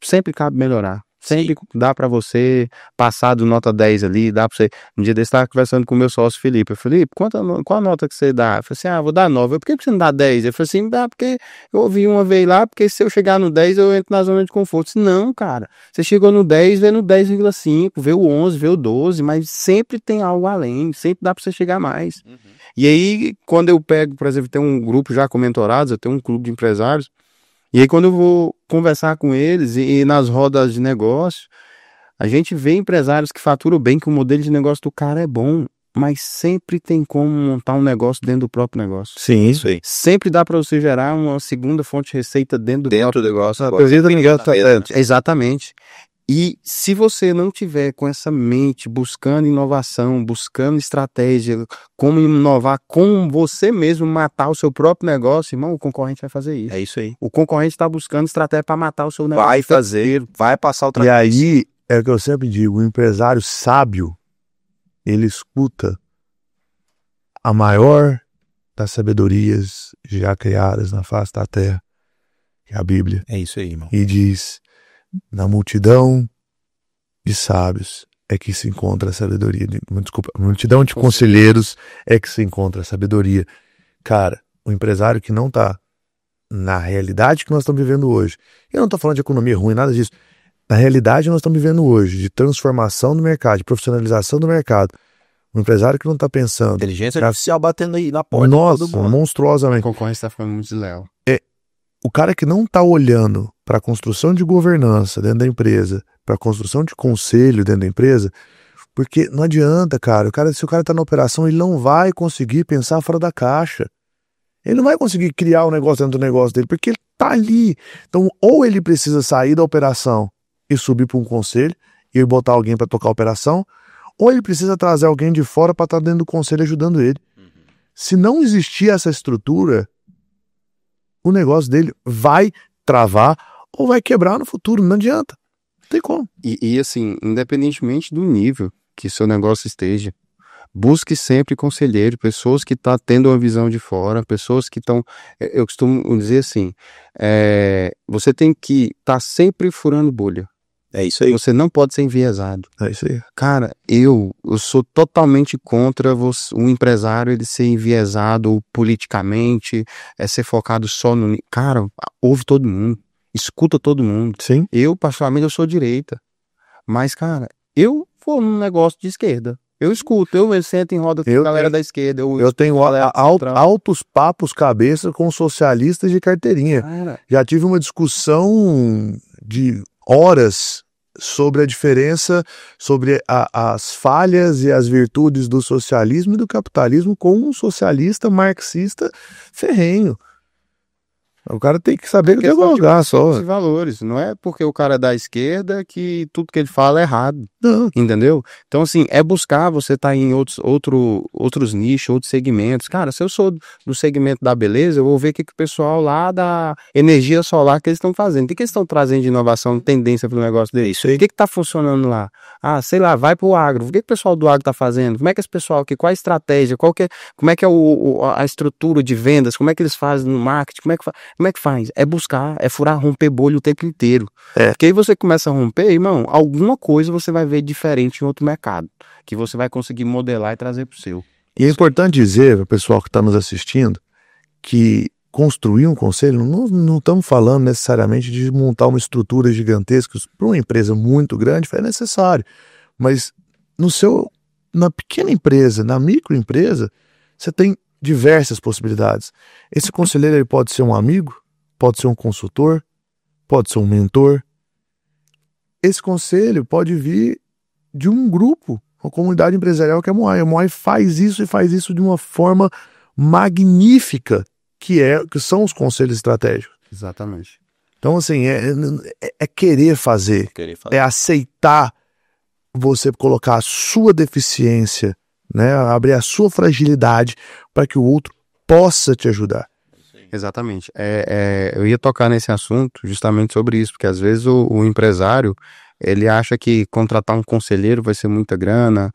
sempre cabe melhorar. Sempre dá pra você passar do nota 10 ali, dá pra você... Um dia desse eu tava conversando com o meu sócio Felipe. Eu falei, Felipe, qual a nota que você dá? Eu falei assim, vou dar 9. Por que você não dá 10? Ele falou assim, dá porque eu ouvi uma vez lá, porque se eu chegar no 10 eu entro na zona de conforto. Eu disse, não, cara, você chegou no 10, vê no 10,5, vê o 11, vê o 12, mas sempre tem algo além, sempre dá pra você chegar mais. E aí, quando eu pego, por exemplo, tem um grupo já com mentorados, eu tenho um clube de empresários, e aí quando eu vou conversar com eles e nas rodas de negócio, a gente vê empresários que faturam bem, que o modelo de negócio do cara é bom, mas sempre tem como montar um negócio dentro do próprio negócio.
Sim.
Isso aí.
Sempre dá para você gerar uma segunda fonte de receita dentro do próprio
negócio.
Exatamente. E se você não tiver com essa mente, buscando inovação, buscando estratégia, como inovar com você mesmo, matar o seu próprio negócio, irmão, o concorrente vai fazer isso.
É isso aí.
O concorrente está buscando estratégia para matar o seu negócio.
Vai fazer, vai passar o
E
trabalho.
aí, é o que eu sempre digo, o empresário sábio, ele escuta a maior das sabedorias já criadas na face da terra, que é a Bíblia,
É isso aí, irmão.
e diz, na multidão de sábios é que se encontra a sabedoria. Desculpa, na multidão de conselheiros é que se encontra a sabedoria. Cara, o empresário que não está na realidade que nós estamos vivendo hoje, eu não estou falando de economia ruim, nada disso, na realidade nós estamos vivendo hoje, de transformação do mercado, de profissionalização do mercado, um empresário que não está pensando,
Inteligência artificial batendo aí na porta. de
nossa,
todo mundo.
A
monstruosamente,
concorrência está ficando muito desleal.
o cara que não está olhando para a construção de governança dentro da empresa, para a construção de conselho dentro da empresa, porque não adianta, cara, se o cara está na operação, ele não vai conseguir pensar fora da caixa. Ele não vai conseguir criar um negócio dentro do negócio dele, porque ele está ali. Então, ou ele precisa sair da operação e subir para um conselho, e botar alguém para tocar a operação, ou ele precisa trazer alguém de fora para estar dentro do conselho ajudando ele. Se não existir essa estrutura, o negócio dele vai travar ou vai quebrar no futuro, não adianta. Não tem como.
E assim, independentemente do nível que seu negócio esteja, busque sempre conselheiro, pessoas que estão tendo uma visão de fora, pessoas que estão... Eu costumo dizer assim, você tem que estar sempre furando bolha.
É isso aí.
Você não pode ser enviesado.
É isso aí.
Cara, eu sou totalmente contra um empresário ele ser enviesado politicamente, ser focado só no... Cara, ouve todo mundo, escuta todo mundo.
Sim.
Eu, particularmente, eu sou direita. Mas, cara, eu vou num negócio de esquerda. Eu escuto, eu sento em roda com a galera da esquerda.
Eu tenho altos papos cabeça com socialistas de carteirinha.
Cara,
Já tive uma discussão de horas sobre a diferença, sobre as falhas e as virtudes do socialismo e do capitalismo com um socialista marxista ferrenho. O cara tem que saber
Questão
dialogar só.
de valores. Não é porque o cara é da esquerda que tudo que ele fala é errado.
Não.
Entendeu? Então, assim, é buscar você tá em outros nichos, outros segmentos. Cara, se eu sou do segmento da beleza, eu vou ver o que o pessoal lá da energia solar que eles estão fazendo. O que eles estão trazendo de inovação, tendência para o negócio deles?
Isso aí.
O que tá funcionando lá? Ah, sei lá, vai pro agro. O que o pessoal do agro tá fazendo? Como é que esse pessoal aqui, qual a estratégia? Como é que é a estrutura de vendas? Como é que eles fazem no marketing? Como é que faz? É buscar, é furar, romper bolha o tempo inteiro. Porque aí você começa a romper, irmão, alguma coisa você vai ver diferente em outro mercado, que você vai conseguir modelar e trazer pro seu.
E é importante dizer, o pessoal que está nos assistindo, que construir um conselho, não estamos falando necessariamente de montar uma estrutura gigantesca. Para uma empresa muito grande é necessário. Mas na pequena empresa, na microempresa, você tem diversas possibilidades. Esse conselheiro ele pode ser um amigo, pode ser um consultor, pode ser um mentor. Esse conselho pode vir de um grupo, uma comunidade empresarial que é a Moai. A Moai faz isso e faz isso de uma forma magnífica, que são os conselhos estratégicos.
Exatamente.
Então, assim, é querer fazer, é aceitar você colocar a sua deficiência, né, abrir a sua fragilidade para que o outro possa te ajudar.
Exatamente. Eu ia tocar nesse assunto justamente sobre isso, porque às vezes o empresário, ele acha que contratar um conselheiro vai ser muita grana,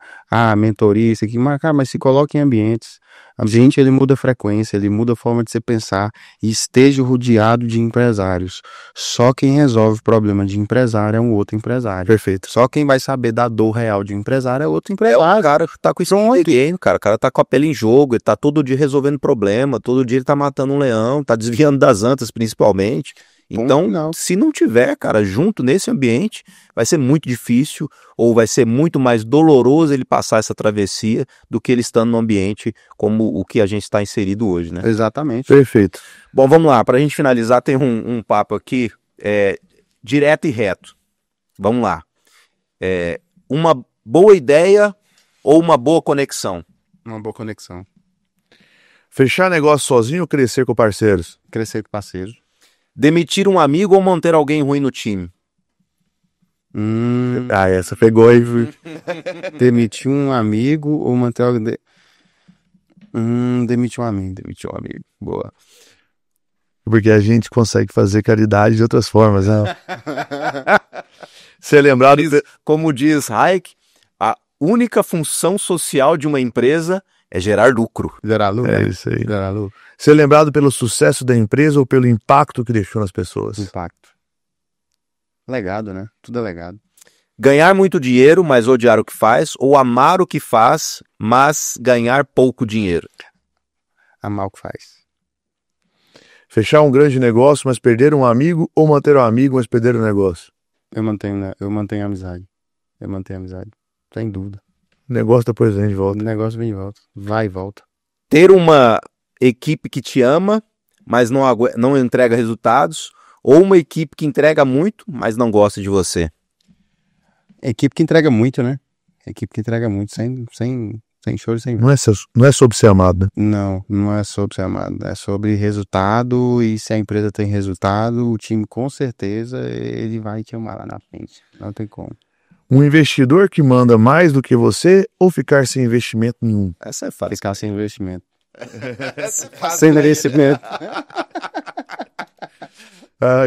mentoria, isso aqui, mas se coloca em ambientes. O ambiente, ele muda a frequência, ele muda a forma de você pensar e esteja rodeado de empresários. Só quem resolve o problema de empresário é um outro empresário.
Perfeito.
Só quem vai saber da dor real de um empresário é outro empresário.
O cara tá com experiência, cara. O cara tá com a pele em jogo, ele tá todo dia resolvendo problema, todo dia ele tá matando um leão, tá desviando das antas principalmente. Então, se não tiver, cara, junto nesse ambiente, vai ser muito difícil ou vai ser muito mais doloroso ele passar essa travessia do que ele estando no ambiente como o que a gente está inserido hoje, né?
Exatamente.
Perfeito.
Bom, vamos lá. Para a gente finalizar, tem um papo aqui direto e reto. Vamos lá. Uma boa ideia ou uma boa conexão?
Uma boa conexão.
Fechar negócio sozinho ou crescer com parceiros?
Crescer com parceiros.
Demitir um amigo ou manter alguém ruim no time?
Essa pegou aí.
Demitir um amigo ou manter alguém... Demitir um amigo. Boa.
Porque a gente consegue fazer caridade de outras formas, né? Ser lembrado...
Como diz Hayek, a única função social de uma empresa é gerar lucro.
Gerar lucro.
É isso aí.
Gerar lucro.
Ser lembrado pelo sucesso da empresa ou pelo impacto que deixou nas pessoas?
Impacto. Legado, né? Tudo é legado.
Ganhar muito dinheiro, mas odiar o que faz, ou amar o que faz, mas ganhar pouco dinheiro?
Amar o que faz.
Fechar um grande negócio, mas perder um amigo, ou manter um amigo, mas perder o negócio?
Eu mantenho a amizade. Sem dúvida.
O negócio depois vem de volta.
O negócio vem de volta. Vai e volta.
Ter uma equipe que te ama, mas não entrega resultados, ou uma equipe que entrega muito, mas não gosta de você?
Equipe que entrega muito, né? Equipe que entrega muito, sem choro e sem
Não é sobre ser amado, né?
Não é sobre ser amado. É sobre resultado, e se a empresa tem resultado, o time com certeza ele vai te amar lá na frente. Não tem como.
Um investidor que manda mais do que você ou ficar sem investimento nenhum?
Essa é fácil.
Ficar sem investimento. Sem investimento.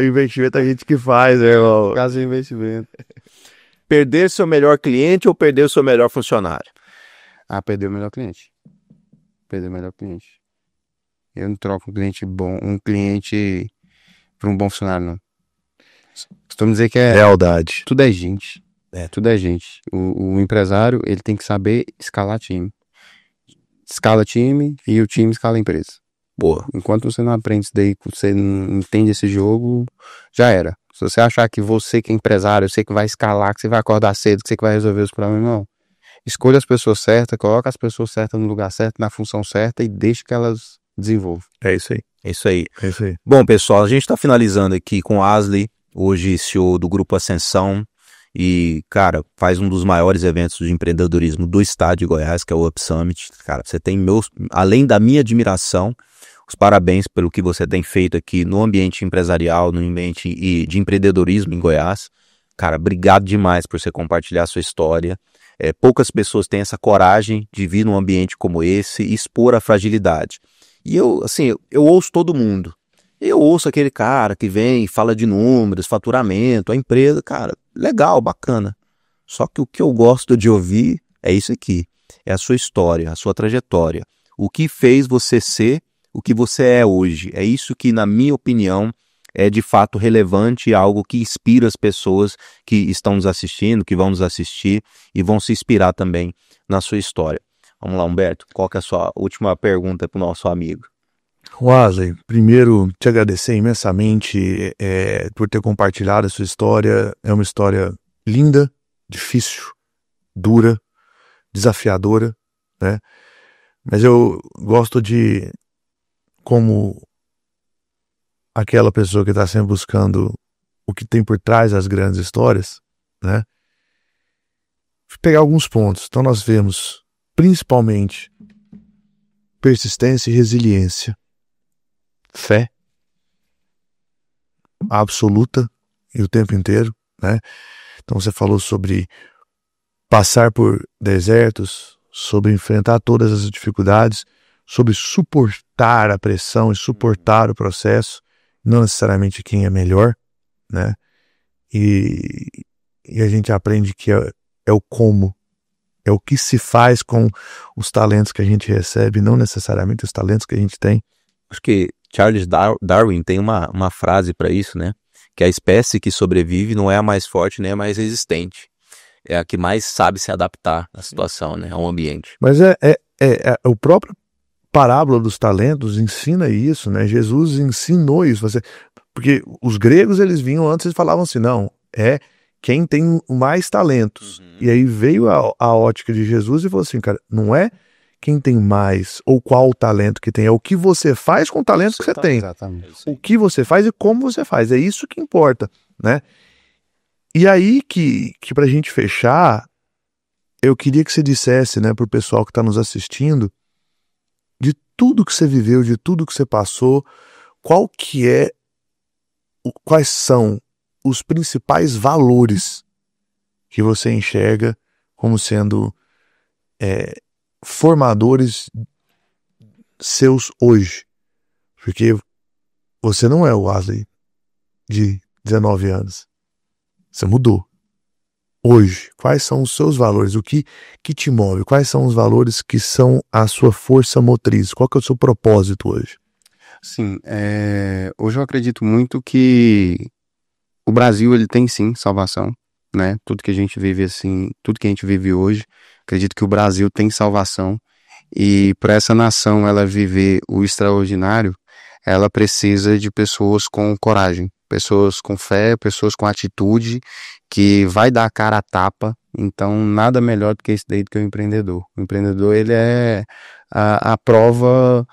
Investimento a gente que faz, né, irmão?
Ficar sem investimento.
Perder seu melhor cliente ou perder o seu melhor funcionário?
Perder o melhor cliente. Eu não troco um cliente por um bom funcionário, não. Costumo dizer que
Lealdade.
tudo é gente. Tudo é gente. O empresário, ele tem que saber escalar time. Escala time e o time escala a empresa.
Boa.
Enquanto você não aprende isso daí, você não entende esse jogo, já era. Se você achar que você que é empresário, você que vai escalar, que você vai acordar cedo, que você que vai resolver os problemas, não. Escolha as pessoas certas, coloca as pessoas certas no lugar certo, na função certa e deixe que elas desenvolvam.
É isso aí.
É isso aí.
É isso aí.
Bom, pessoal, a gente está finalizando aqui com o Asley, hoje CEO do Grupo Ascensão. E, cara, faz um dos maiores eventos de empreendedorismo do estado de Goiás, que é o Up Summit. Cara, você tem além da minha admiração, Os parabéns pelo que você tem feito aqui no ambiente empresarial, no ambiente de empreendedorismo em Goiás. Cara, obrigado demais por você compartilhar a sua história. Poucas pessoas têm essa coragem de vir num ambiente como esse e expor a fragilidade. E eu ouço todo mundo. Eu ouço aquele cara que vem e fala de números, faturamento, a empresa, cara, legal, bacana. Só que o que eu gosto de ouvir é isso aqui, é a sua história, a sua trajetória. O que fez você ser o que você é hoje. É isso que, na minha opinião, é de fato relevante e algo que inspira as pessoas que estão nos assistindo, que vão nos assistir e vão se inspirar também na sua história. Vamos lá, Humberto, qual que é a sua última pergunta para o nosso amigo?
Wesley, primeiro te agradecer imensamente por ter compartilhado a sua história. É uma história linda, difícil, dura, desafiadora, né? Mas eu gosto de, como aquela pessoa que está sempre buscando o que tem por trás das grandes histórias, né? Pegar alguns pontos. Então nós vemos principalmente persistência e resiliência, fé absoluta e o tempo inteiro, né? Então você falou sobre passar por desertos, sobre enfrentar todas as dificuldades, sobre suportar a pressão e suportar o processo, não necessariamente quem é melhor, né? E a gente aprende que é o como, é o que se faz com os talentos que a gente recebe, não necessariamente os talentos que a gente tem.
Acho que Charles Darwin tem uma frase para isso, né? Que a espécie que sobrevive não é a mais forte nem a mais resistente. É a que mais sabe se adaptar à situação, né? Ao ambiente.
Mas o próprio parábola dos talentos ensina isso, né? Jesus ensinou isso. Porque os gregos, eles vinham antes e falavam assim, não, é quem tem mais talentos. E aí veio a ótica de Jesus e falou assim, cara, não é quem tem mais ou qual o talento que tem, é o que você faz com o talento que você tem.
Exatamente.
O que você faz e como você faz, é isso que importa, né? E aí que pra gente fechar, eu queria que você dissesse, né, pro pessoal que está nos assistindo, de tudo que você viveu, de tudo que você passou, quais são os principais valores que você enxerga como sendo formadores seus hoje? Porque você não é o Wesley de 19 anos. Você mudou. Hoje, quais são os seus valores? O que te move? Quais são os valores que são a sua força motriz? Qual que é o seu propósito hoje?
Sim, hoje eu acredito muito que o Brasil, ele tem sim salvação, né? Tudo que a gente vive assim, tudo que a gente vive hoje, acredito que o Brasil tem salvação, e para essa nação ela viver o extraordinário, ela precisa de pessoas com coragem, pessoas com fé, pessoas com atitude, que vai dar a cara a tapa. Então nada melhor do que esse daí do que o empreendedor. O empreendedor, ele é a prova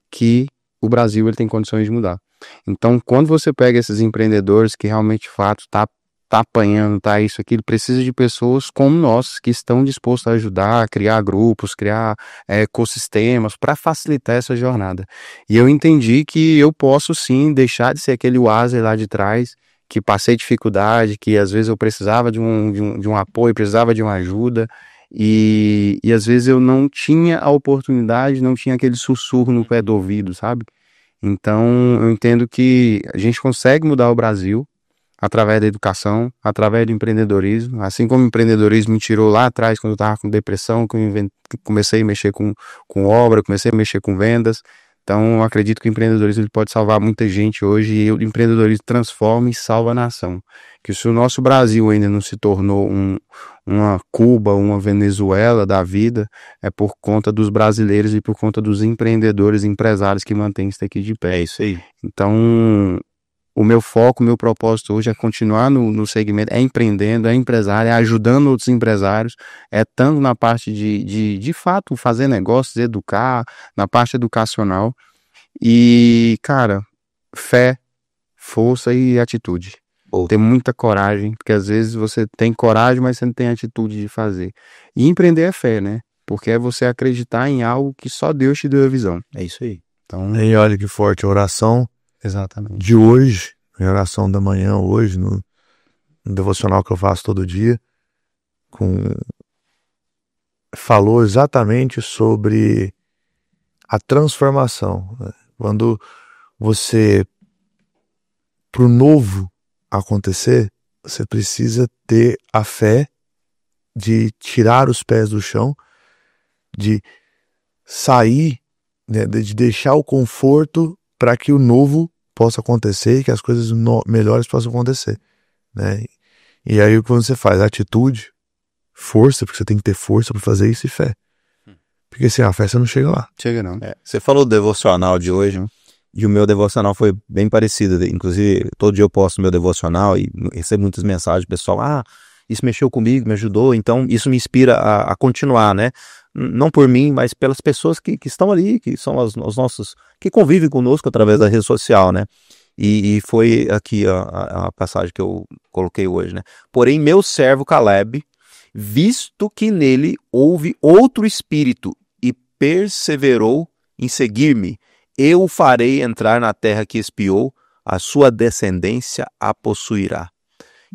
que o Brasil, ele tem condições de mudar. Então, quando você pega esses empreendedores que realmente, de fato, tá apanhando, tá isso aqui, ele precisa de pessoas como nós, que estão dispostos a ajudar, a criar grupos, criar ecossistemas, para facilitar essa jornada. E eu entendi que eu posso sim deixar de ser aquele Wesley lá de trás, que passei dificuldade, que às vezes eu precisava de um apoio, precisava de uma ajuda, e às vezes eu não tinha a oportunidade, não tinha aquele sussurro no pé do ouvido, sabe? Então eu entendo que a gente consegue mudar o Brasil através da educação, através do empreendedorismo, assim como o empreendedorismo me tirou lá atrás, quando eu estava com depressão, que eu comecei a mexer com obra, comecei a mexer com vendas. Então eu acredito que o empreendedorismo ele pode salvar muita gente hoje, e o empreendedorismo transforma e salva a nação. Que se o nosso Brasil ainda não se tornou uma Cuba, uma Venezuela da vida, é por conta dos brasileiros e por conta dos empreendedores e empresários que mantêm isso aqui de pé.
É isso aí.
Então, o meu foco, o meu propósito hoje é continuar no segmento, é empreendendo, é empresário, é ajudando outros empresários, é tanto na parte de fato fazer negócios, educar, na parte educacional. E, cara, fé, força e atitude. Ter muita coragem, porque às vezes você tem coragem, mas você não tem atitude de fazer. E empreender é fé, né? Porque é você acreditar em algo que só Deus te deu a visão.
É isso aí.
Então,
E olha que forte a oração
exatamente.
de hoje, a oração da manhã hoje, no devocional que eu faço todo dia, falou exatamente sobre a transformação, né? Quando você, para o novo acontecer, você precisa ter a fé de tirar os pés do chão, de sair, né, de deixar o conforto para que o novo possa acontecer e que as coisas melhores possam acontecer, né? E aí quando você faz atitude, força, porque você tem que ter força para fazer isso, e fé. Porque sem a fé você não chega lá.
Chega não.
Você falou do devocional de hoje, e o meu devocional foi bem parecido. Inclusive, todo dia eu posto meu devocional e recebo muitas mensagens, pessoal, isso mexeu comigo, me ajudou, então isso me inspira a continuar, né? Não por mim, mas pelas pessoas que estão ali, que são os nossos, que convivem conosco através da rede social, né? E foi aqui a passagem que eu coloquei hoje, né? Porém, meu servo Caleb, visto que nele houve outro espírito e perseverou em seguir-me, eu o farei entrar na terra que espiou, a sua descendência a possuirá.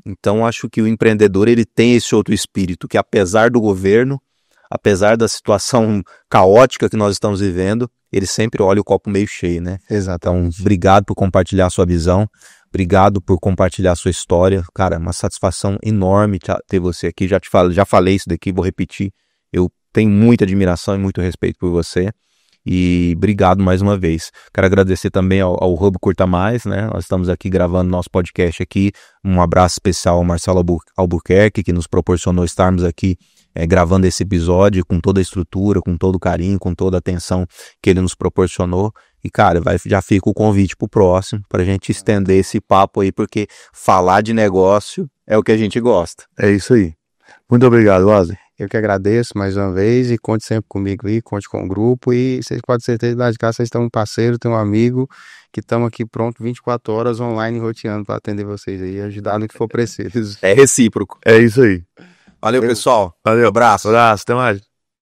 Então, acho que o empreendedor ele tem esse outro espírito, que apesar do governo, apesar da situação caótica que nós estamos vivendo, ele sempre olha o copo meio cheio, né?
Exatamente.
Então, obrigado por compartilhar a sua visão, obrigado por compartilhar a sua história. Cara, é uma satisfação enorme ter você aqui. Já falei isso daqui, vou repetir. Eu tenho muita admiração e muito respeito por você. E obrigado mais uma vez. Quero agradecer também ao Hub Curta Mais, né? Nós estamos aqui gravando nosso podcast aqui. Um abraço especial ao Marcelo Albuquerque, que nos proporcionou estarmos aqui gravando esse episódio com toda a estrutura, com todo o carinho, com toda a atenção que ele nos proporcionou. E, cara, já fica o convite pro próximo, pra gente estender esse papo aí, porque falar de negócio é o que a gente gosta.
É isso aí. Muito obrigado, Wesley.
Eu que agradeço mais uma vez e conte sempre comigo aí, conte com o grupo e vocês podem ter certeza lá de cá, vocês estão um parceiro, tem um amigo que estamos aqui pronto 24 horas online roteando para atender vocês aí, ajudar no que for preciso.
É recíproco.
É isso aí.
Valeu, pessoal.
Valeu.
Abraço.
Abraço, até mais.